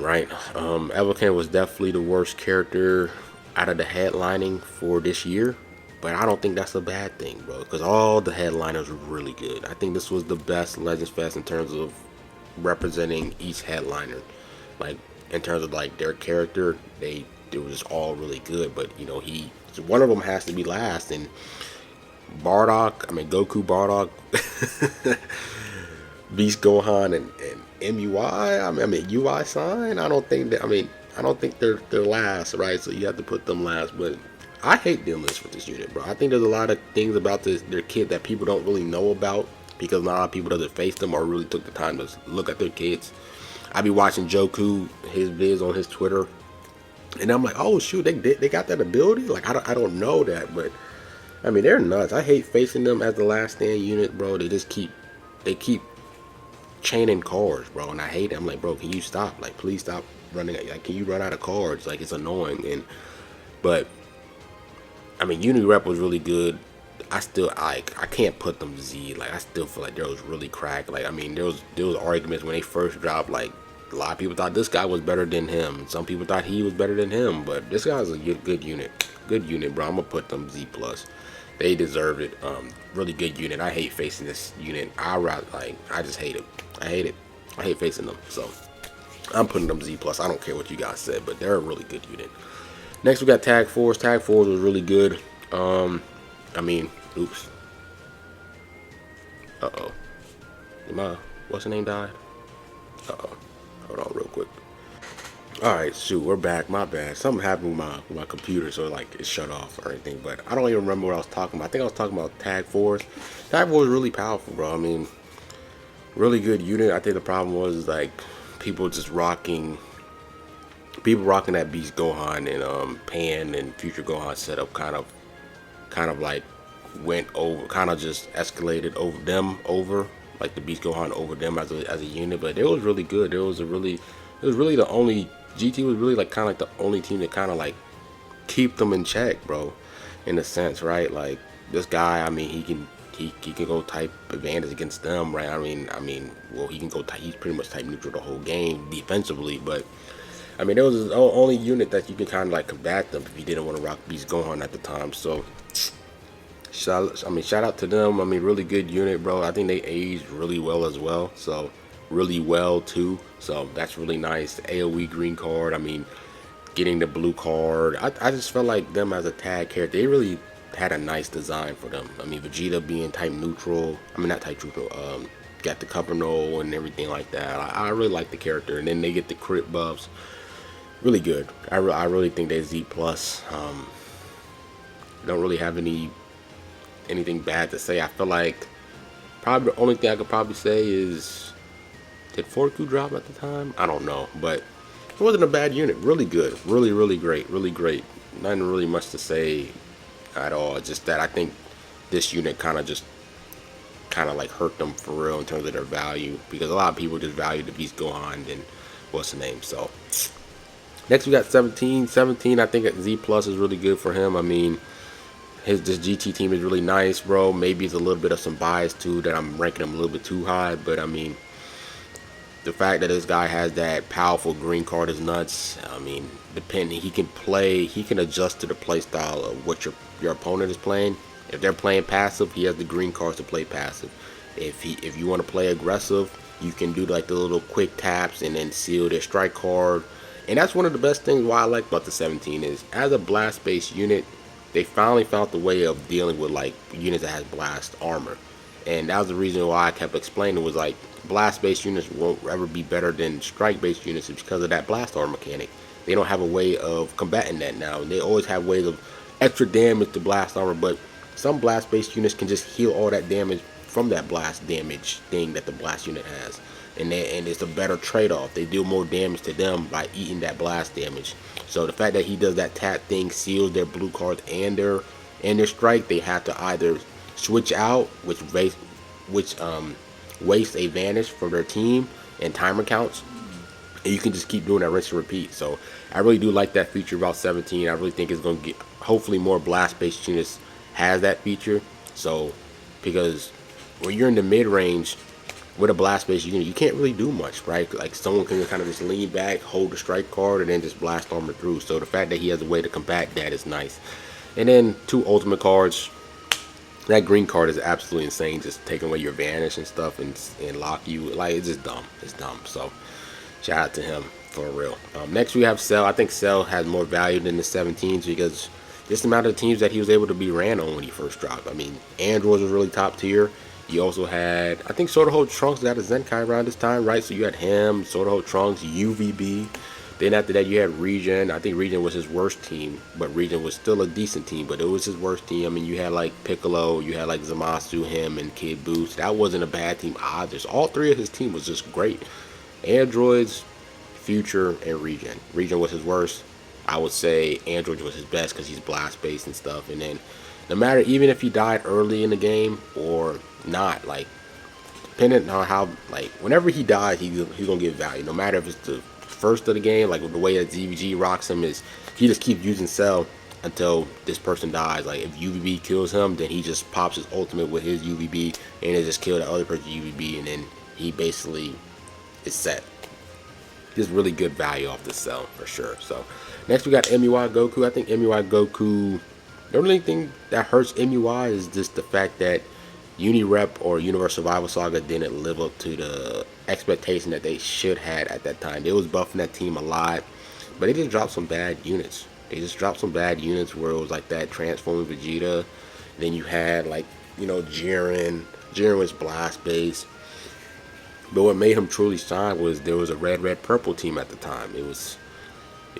right? Evoken was definitely the worst character out of the headlining for this year, but I don't think that's a bad thing, bro, because all the headliners were really good. I think this was the best Legends Fest in terms of representing each headliner, like in terms of like their character. They were just all really good, but you know, one of them has to be last, and Goku Bardock, Beast Gohan, and MUI. I mean UI sign. I don't think they're last, right? So you have to put them last. But I hate them lists with this unit, bro. I think there's a lot of things about their kit that people don't really know about because not a lot of people doesn't face them or really took the time to look at their kits. I be watching Joku, his vids on his Twitter, and I'm like, oh shoot, they got that ability. Like I don't know that, but I mean they're nuts. I hate facing them as the last stand unit, bro. They keep chaining cards, bro, and I hate it. I'm like, bro, can you stop? Like, please stop running. Like, can you run out of cards? Like, it's annoying. But I mean, Uni Rep was really good. I can't put them Z. Like, I still feel like there was really crack. Like, I mean, there was arguments when they first dropped. Like, a lot of people thought this guy was better than him. Some people thought he was better than him. But this guy's a good unit. Good unit, bro. I'm gonna put them Z plus. They deserve it. Really good unit. I hate facing this unit. I just hate it. I hate facing them. So I'm putting them Z plus. I don't care what you guys said, but they're a really good unit. Next we got Tag Force. Tag Force was really good. Oops. What's the name died? Hold on real quick. Alright, shoot, we're back. My bad. Something happened with my computer, so like it shut off or anything. But I don't even remember what I was talking about. I think I was talking about Tag Force. Tag Force is really powerful, bro. I mean, really good unit. I think the problem was like people rocking that Beast Gohan and Pan and Future Gohan setup kind of like went over, kind of just escalated over like the Beast Gohan over them as a unit. But it was really good. It was really the only GT was really like kind of like the only team that kind of like keep them in check, bro, in a sense, right? Like this guy, I mean, he can go type advantage against them, right? I mean, well, he can go he's pretty much type neutral the whole game defensively, but I mean, it was the only unit that you can kind of like combat them if you didn't want to rock Beast Gohan at the time. So shout out to them. I mean, really good unit, bro. I think they aged really well as well. So really well too. So that's really nice. The AoE green card. I mean, getting the blue card. I just felt like them as a tag character, they really had a nice design for them. I mean, Vegeta being type neutral. I mean, not type neutral. Got the Cumbernauld and everything like that. I really like the character, and then they get the crit buffs. Really good. I really think they're Z plus. Don't really have anything bad to say. I feel like probably the only thing I could probably say is, did Forku drop at the time? I don't know, but it wasn't a bad unit. Really good. Really great. Really great. Nothing really much to say at all. Just that I think this unit kind of like hurt them for real in terms of their value, because a lot of people just value the Beast Gohan and what's the name. So next we got 17. I think Z plus is really good for him. I mean, this GT team is really nice, bro. Maybe it's a little bit of some bias too that I'm ranking him a little bit too high, but I mean, the fact that this guy has that powerful green card is nuts. I mean, he can adjust to the play style of what your opponent is playing. If they're playing passive, he has the green cards to play passive. If you want to play aggressive, you can do like the little quick taps and then seal their strike card. And that's one of the best things why I like about the 17 is, as a blast based unit, they finally found the way of dealing with like units that has blast armor. And that was the reason why I kept explaining, was like blast based units won't ever be better than strike based units because of that blast armor mechanic. They don't have a way of combating that now. They always have ways of extra damage to blast armor, but some blast based units can just heal all that damage from that blast damage thing that the blast unit has. and it's a better trade-off. They deal more damage to them by eating that blast damage. So the fact that he does that tap thing seals their blue cards and their strike. They have to either switch out, which wastes a vanish for their team and timer counts, and you can just keep doing that rinse and repeat. So I really do like that feature about 17. I really think it's going to get, hopefully more blast based units has that feature. So because when you're in the mid range with a blast based unit, you can't really do much, right? Like someone can kind of just lean back, hold the strike card, and then just blast armor through. So the fact that he has a way to combat that is nice. And then 2 ultimate cards. That green card is absolutely insane, just taking away your vanish and stuff and lock you. Like, it's just dumb. It's dumb. So shout out to him for real. Next we have Cell. I think Cell has more value than the 17s because just the amount of teams that he was able to be ran on when he first dropped. I mean, Androids was really top tier. You also had, I think Sodaho Trunks got a Zenkai around this time, right? So you had him, Sodaho Trunks, UVB. Then after that you had Regen. I think Regen was his worst team, but Regen was still a decent team, but it was his worst team. I mean, you had like Piccolo, you had like Zamasu, him, and Kid Boost. That wasn't a bad team either. So all 3 of his team was just great. Androids, Future, and Regen. Regen was his worst. I would say Android was his best because he's blast based and stuff. And then no matter, even if he died early in the game or not, like depending on how, like whenever he dies, he's gonna get value. No matter if it's the first of the game, like the way that ZVG rocks him is he just keeps using Cell until this person dies. Like if UVB kills him, then he just pops his ultimate with his UVB and it just kill the other person's UVB, and then he basically is set. Just really good value off the Cell for sure. So next we got MUI Goku. I think MUI Goku, the only thing that hurts MUI is just the fact that Unirep or Universe Survival Saga didn't live up to the expectation that they should had at that time. They was buffing that team a lot, but they just dropped some bad units. They just dropped some bad units where it was like that transforming Vegeta. Then you had like, you know, Jiren. Jiren was blast based. But what made him truly shine was there was a red purple team at the time. It was,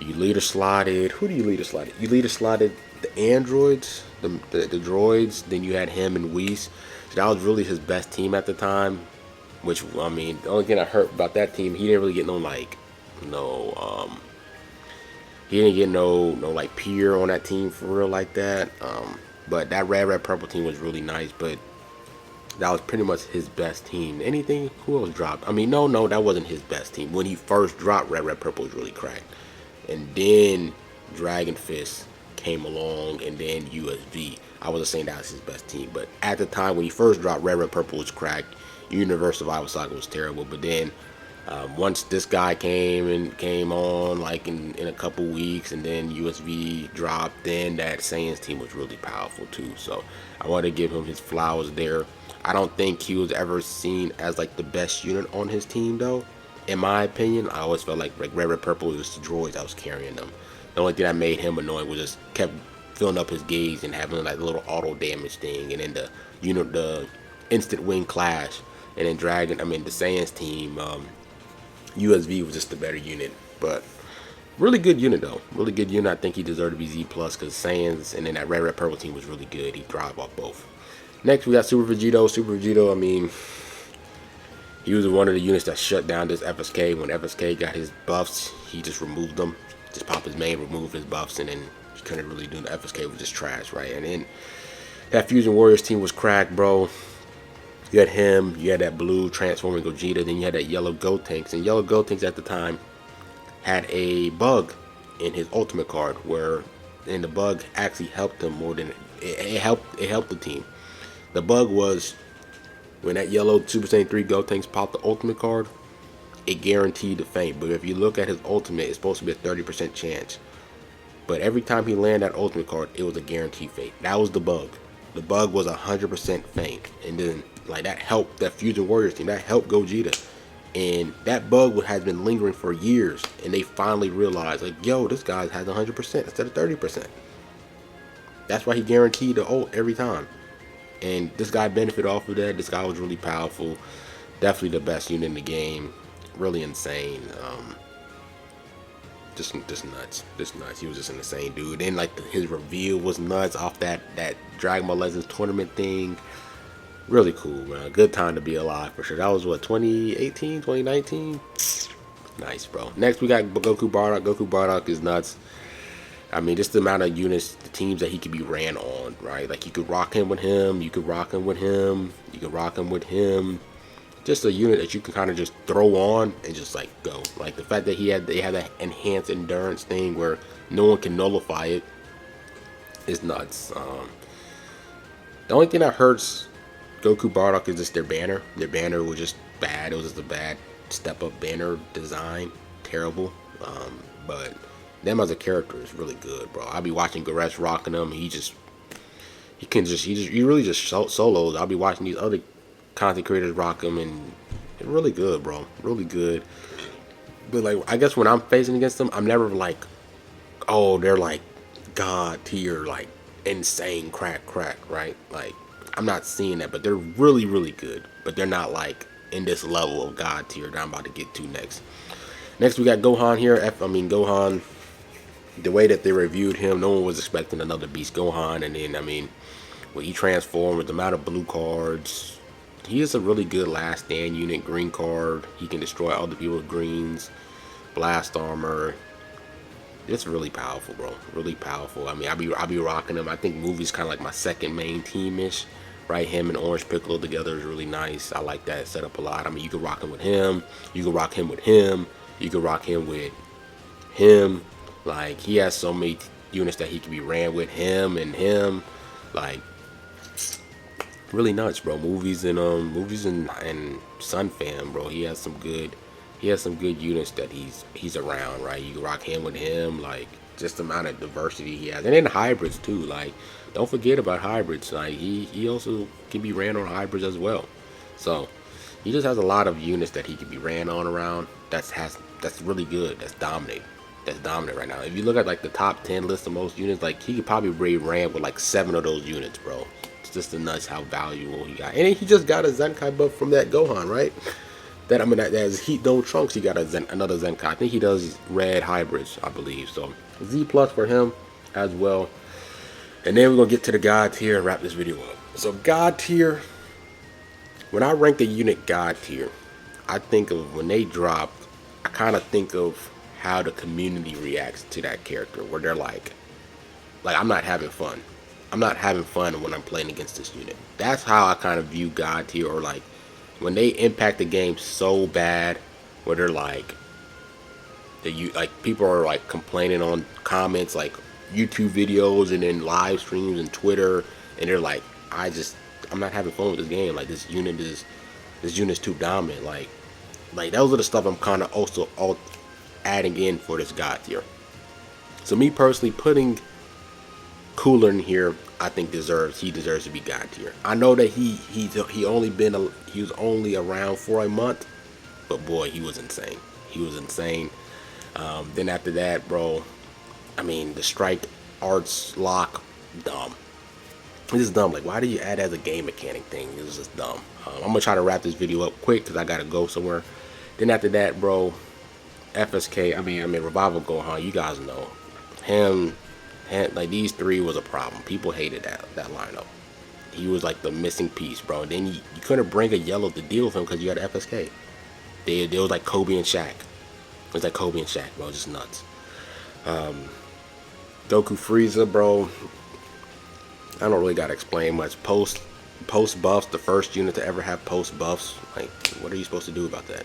you leader slotted. Who do you leader slotted? You leader slotted the androids, the droids. Then you had him and Whis. So that was really his best team at the time. Which, I mean, the only thing that hurt about that team, he didn't really get no like, he didn't get no like peer on that team for real like that. But that red purple team was really nice. But that was pretty much his best team. Anything? Who else dropped? I mean, no, that wasn't his best team. When he first dropped, red purple was really cracked. And then Dragon Fist came along, and then USB. I wasn't saying that was his best team, but at the time when he first dropped, red purple was cracked. Universe Survival Saga was terrible. But then once this guy came on, like in a couple weeks, and then USB dropped, then that Saiyans team was really powerful too. So I want to give him his flowers there. I don't think he was ever seen as like the best unit on his team though. In my opinion, I always felt like red purple was just the droids that was carrying them. The only thing that made him annoying was just kept filling up his gauge and having like the little auto damage thing, and then the instant wing clash, and then the Saiyans team, USV was just the better unit. But really good unit though, really good unit. I think he deserved to be Z plus because Saiyans and then that red purple team was really good. He thrived off both. Next we got Super Vegito. Super Vegito, I mean, he was one of the units that shut down this FSK. When FSK got his buffs, he just removed them. Just pop his main, remove his buffs, and then he couldn't really do the FSK was just trash, right? And then that Fusion Warriors team was cracked, bro. You had him, you had that blue transforming Gogeta, then you had that yellow Gotenks. And yellow Gotenks at the time had a bug in his ultimate card and the bug actually helped him more than it helped the team. The bug was when that yellow Super Saiyan 3 Gotenks popped the ultimate card, it guaranteed the faint. But if you look at his ultimate, it's supposed to be a 30% chance. But every time he landed that ultimate card, it was a guaranteed faint. That was the bug. The bug was 100% faint. And then like that helped that Fusion Warriors team. That helped Gogeta. And that bug has been lingering for years. And they finally realized, like, yo, this guy has 100% instead of 30%. That's why he guaranteed the ult every time. And this guy benefited off of that. This guy was really powerful. Definitely the best unit in the game. Really insane. Just nuts. Just nuts. He was just an insane dude. Then like his reveal was nuts off that Dragon Ball Legends tournament thing. Really cool, man. Good time to be alive for sure. That was what, 2018, 2019? Nice, bro. Next we got Goku Bardock. Goku Bardock is nuts. I mean, just the amount of units, the teams that he could be ran on, right? Like you could rock him with him, you could rock him with him, you could rock him with him. Just a unit that you can kind of just throw on and just like go. Like the fact that they had that enhanced endurance thing where no one can nullify it is nuts. The only thing that hurts Goku Bardock is just their banner. Their banner was just bad. It was just a bad step up banner design, terrible. But them as a character is really good, bro. I'll be watching Goresh rocking them. He really just solos. I'll be watching these other content creators rock them, and it's really good, bro. Really good. But like, I guess when I'm facing against them, I'm never like, oh, they're like god tier, like insane crack, right? Like, I'm not seeing that, but they're really, really good. But they're not like in this level of god tier that I'm about to get to next. Next, we got Gohan here. Gohan. The way that they reviewed him, no one was expecting another Beast Gohan. And then, I mean, when he transformed with the amount of blue cards, he is a really good last stand unit. Green card, he can destroy other people with greens. Blast armor. It's really powerful, bro. Really powerful. I mean, I'll be rocking him. I think Movie's kind of like my second main team-ish. Right, him and Orange Piccolo together is really nice. I like that setup a lot. I mean, you can rock him with him. You can rock him with him. You can rock him with him. Like, he has so many units that he can be ran with him and him. Like, really nuts, bro. Movies and Sun Fam, bro. He has some good units that he's around, right? You can rock him with him, like just the amount of diversity he has. And then hybrids too. Like, don't forget about hybrids. Like he also can be ran on hybrids as well. So he just has a lot of units that he can be ran on around. That's really good. That's dominant right now. If you look at like the top 10 list of most units, like he could probably be ran with like 7 of those units, bro. It's just the nuts how valuable he got. And he just got a Zenkai buff from that Gohan, right? That has Heat Dome Trunks. He got another Zenkai. I think he does red hybrids, I believe. So Z plus for him as well. And then we're gonna get to the God tier and wrap this video up. So God tier. When I rank a unit God tier, I think of when they drop. I kind of think of how the community reacts to that character, where they're like I'm not having fun. I'm not having fun when I'm playing against this unit. That's how I kind of view God tier, or like when they impact the game so bad, where they're like people are like complaining on comments, like YouTube videos and then live streams and Twitter, and they're like, I'm not having fun with this game. Like this unit's too dominant. Like those are the stuff I'm kind of also adding in for this God tier. So me personally, putting Cooler in here, I think he deserves to be God tier. I know that he was only around for a month, but boy, he was insane. He was insane. Then after that, bro, I mean, the strike arts lock, dumb. This is dumb. Like, why do you add as a game mechanic thing? It was just dumb. I'm gonna try to wrap this video up quick because I gotta go somewhere. Then after that, bro, FSK. I mean, Revival Gohan. You guys know him. Like these three was a problem. People hated that lineup. He was like the missing piece, bro. And then you couldn't bring a yellow to deal with him because you had FSK. They was like Kobe and Shaq. It was like Kobe and Shaq, bro. Just nuts. Goku Frieza, bro. I don't really gotta explain much. Post buffs, the first unit to ever have post buffs. Like, what are you supposed to do about that?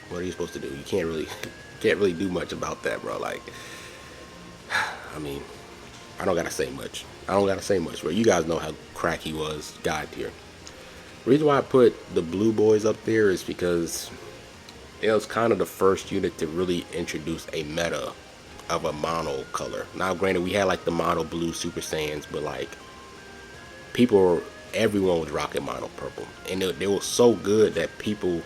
What are you supposed to do? You can't really do much about that, bro. Like, I mean, I don't gotta say much. Bro. You guys know how crack he was. God tier. The reason why I put the blue boys up there is because it was kind of the first unit to really introduce a meta of a mono color. Now, granted, we had like the mono blue Super Saiyans, but like everyone was rocking mono purple, and they were so good that the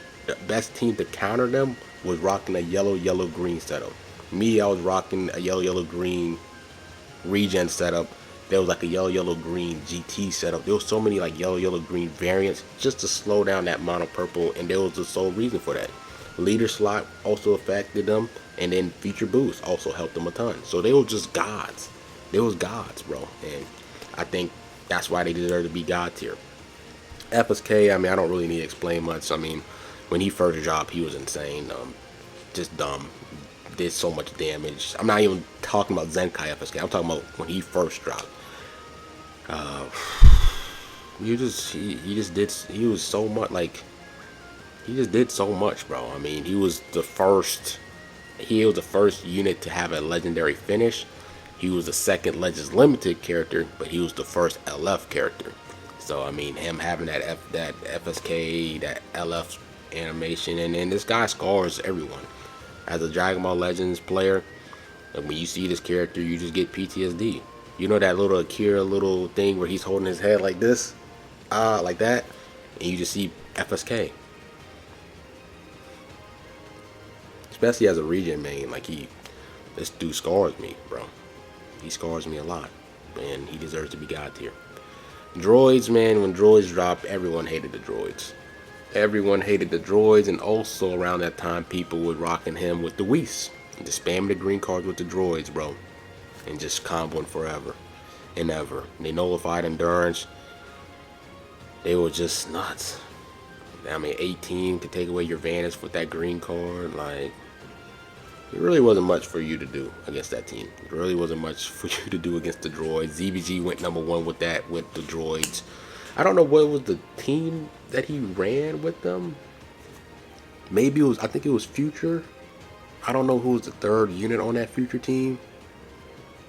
best team to counter them was rocking a yellow green setup. Me, I was rocking a yellow green regen setup. There was like a yellow green GT setup. There was so many like yellow green variants just to slow down that mono purple, and there was the sole reason for that. Leader slot also affected them, and then feature boost also helped them a ton. So they were just gods. They was gods, bro, and I think that's why they deserve to be God tier. FSK, I mean, I don't really need to explain much. I mean, when he first dropped, he was insane. Just dumb. Did so much damage. I'm not even talking about Zenkai FSK. I'm talking about when he first dropped. He just did. He was so much like. He just did so much, bro. I mean, he was the first. He was the first unit to have a legendary finish. He was the second Legends Limited character, but he was the first LF character. So I mean, him having that FSK, that LF animation, and then this guy scars everyone. As a Dragon Ball Legends player, and when you see this character, you just get PTSD. You know that little Akira little thing where he's holding his head like this, like that, and you just see FSK. Especially as a region main, like this dude scars me, bro. He scars me a lot, and he deserves to be God tier. Droids, man, when droids dropped, everyone hated the droids. Everyone hated the droids, and also around that time, people were rocking him with the Whis. Just spamming the green cards with the droids, bro. And just comboing forever and ever. They nullified endurance. They were just nuts. I mean, 18 to take away your Vanish with that green card, like, it really wasn't much for you to do against that team. It really wasn't much for you to do against the droids. ZBG went #1 with that, with the droids. I don't know what was the team that he ran with them. Maybe it was, I think it was Future. I don't know who was the third unit on that Future team.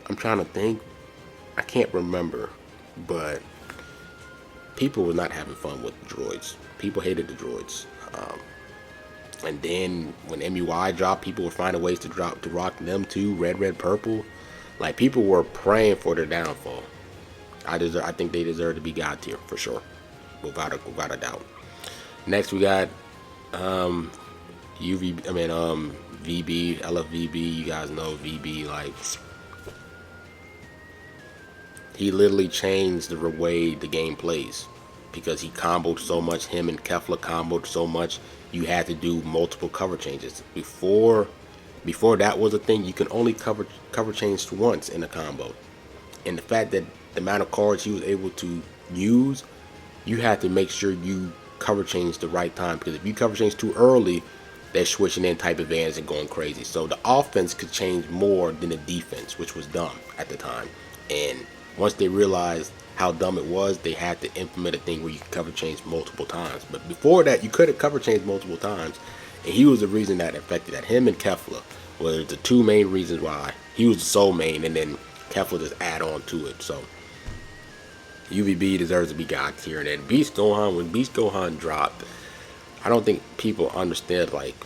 I'm trying to think. I can't remember. But people were not having fun with the droids. People hated the droids. And then when MUI dropped, people were finding ways to rock them too. Red, purple. Like, people were praying for their downfall. I think they deserve to be God tier for sure, without a doubt. Next we got VB, LFVB. You guys know VB, like, he literally changed the way the game plays because he comboed so much. Him and Kefla comboed so much. You had to do multiple cover changes. Before that was a thing, you can only cover change once in a combo. And the fact that the amount of cards he was able to use, you had to make sure you cover change the right time, because if you cover change too early, they're switching in type advantage and going crazy. So the offense could change more than the defense, which was dumb at the time. And once they realized how dumb it was, they had to implement a thing where you could cover change multiple times. But before that, you couldn't cover change multiple times, and he was the reason that affected that. Him and Kefla were the two main reasons why. He was the sole main, and then Kefla just add on to it. So UVB deserves to be God tier. And then Beast Gohan, when Beast Gohan dropped, I don't think people understood, like,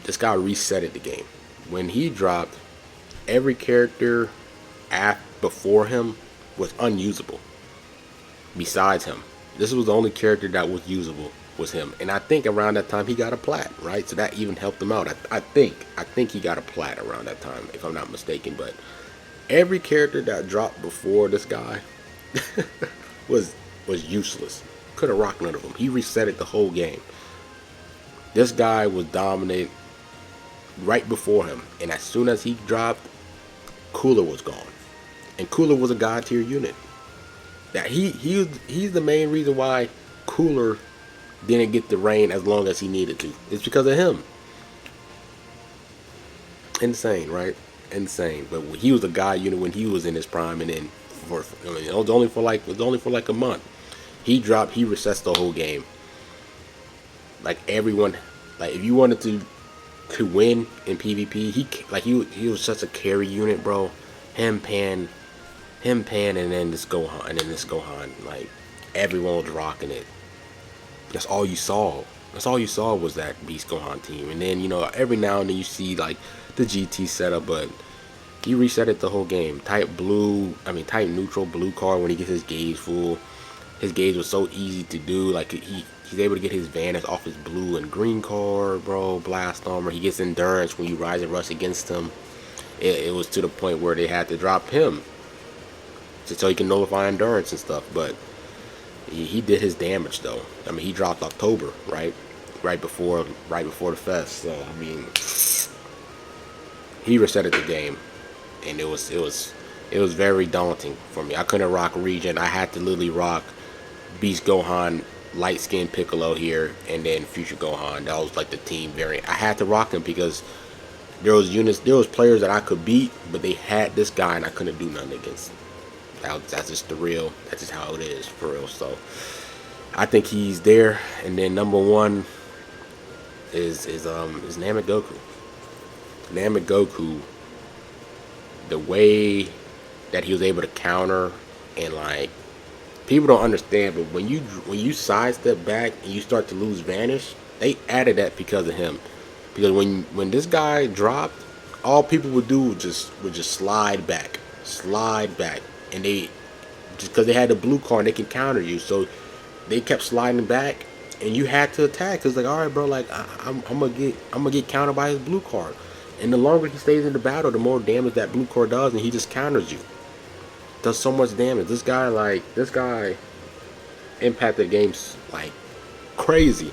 this guy resetted the game. When he dropped, every character before him was unusable. Besides him, this was the only character that was usable, was him. And I think around that time he got a plat, right? So that even helped him out. I think he got a plat around that time, if I'm not mistaken. But every character that dropped before this guy was useless. Couldn't rock none of them. He resetted the whole game. This guy was dominant right before him, and as soon as he dropped, Cooler was gone. And Cooler was a God tier unit. That he's the main reason why Cooler didn't get the reign as long as he needed to. It's because of him. Insane, right? Insane. But he was a God unit when he was in his prime, and then it was only for like a month. He dropped. He resets the whole game. Like, everyone, like, if you wanted to win in PvP, he was such a carry unit, bro. Him, Pan, and then this Gohan, like, everyone was rocking it. That's all you saw. That's all you saw was that Beast Gohan team. And then, you know, every now and then you see, like, the GT setup, but he reset it the whole game. Type neutral blue card when he gets his gauge full. His gauge was so easy to do. Like, he's able to get his Vanish off his blue and green card, bro. Blast armor. He gets endurance when you rise and rush against him. It was to the point where they had to drop him so he can nullify endurance and stuff. But he did his damage though. I mean, he dropped October, right before the fest. So I mean, he resetted the game, and it was very daunting for me. I couldn't rock region. I had to literally rock Beast Gohan light skinned Piccolo here, and then Future Gohan. That was like the team variant. I had to rock him because there was players that I could beat, but they had this guy and I couldn't do nothing against. That's just that's just how it is for real. So I think he's there. And then number one is Namek Goku. Namek Goku, the way that he was able to counter, and like, people don't understand, but when you sidestep back and you start to lose vanish, they added that because of him. Because when this guy dropped, all people would do would just slide back, and they, just because they had the blue card, they can counter you, so they kept sliding back, and you had to attack. Cause like, all right, bro, like I'm gonna get countered by his blue card, and the longer he stays in the battle, the more damage that blue card does, and he just counters you. Does so much damage. This guy impacted games like crazy.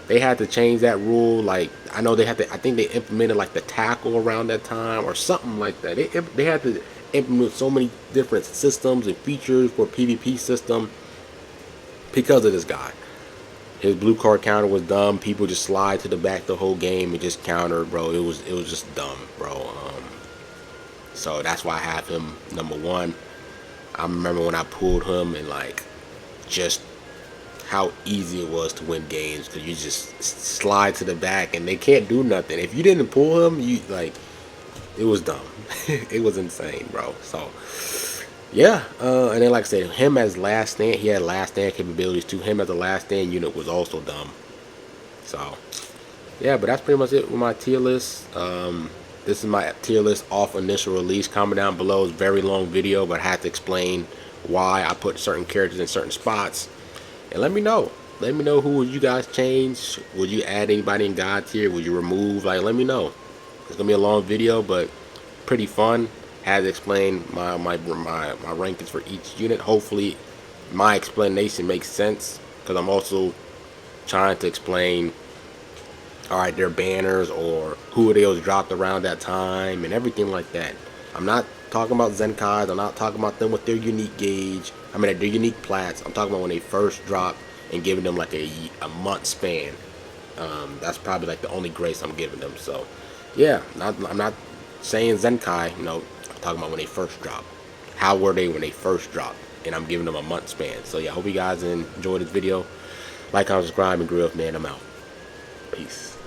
They had to change that rule. Like, I know I think they implemented like the tackle around that time or something like that. They had to implement so many different systems and features for PvP system because of this guy. His blue card counter was dumb. People just slide to the back the whole game and just counter, bro. It was just dumb, bro. So that's why I have him number one. I remember when I pulled him, and like, just how easy it was to win games, because you just slide to the back and they can't do nothing. If you didn't pull him, you like, it was dumb. It was insane, bro. So yeah, and then like I said, him as last stand, he had last stand capabilities too. Him as a last stand unit was also dumb. So yeah, but that's pretty much it with my tier list. This is my tier list off initial release. Comment down below. It's a very long video, but I had to explain why I put certain characters in certain spots. And let me know. Let me know who would you guys change. Would you add anybody in God tier? Would you remove? Like, let me know. It's gonna be a long video, but pretty fun. Had to explain my rankings for each unit. Hopefully, my explanation makes sense, because I'm also trying to explain, all right, their banners or who they was dropped around that time and everything like that. I'm not talking about Zenkais. I'm not talking about them with their unique gauge. I mean, their unique plats. I'm talking about when they first dropped and giving them like a month span. That's probably like the only grace I'm giving them. So yeah, I'm not saying Zenkai. You know, I'm talking about when they first dropped. How were they when they first dropped? And I'm giving them a month span. So yeah, I hope you guys enjoyed this video. Like, comment, subscribe, and grill, man. I'm out. Peace.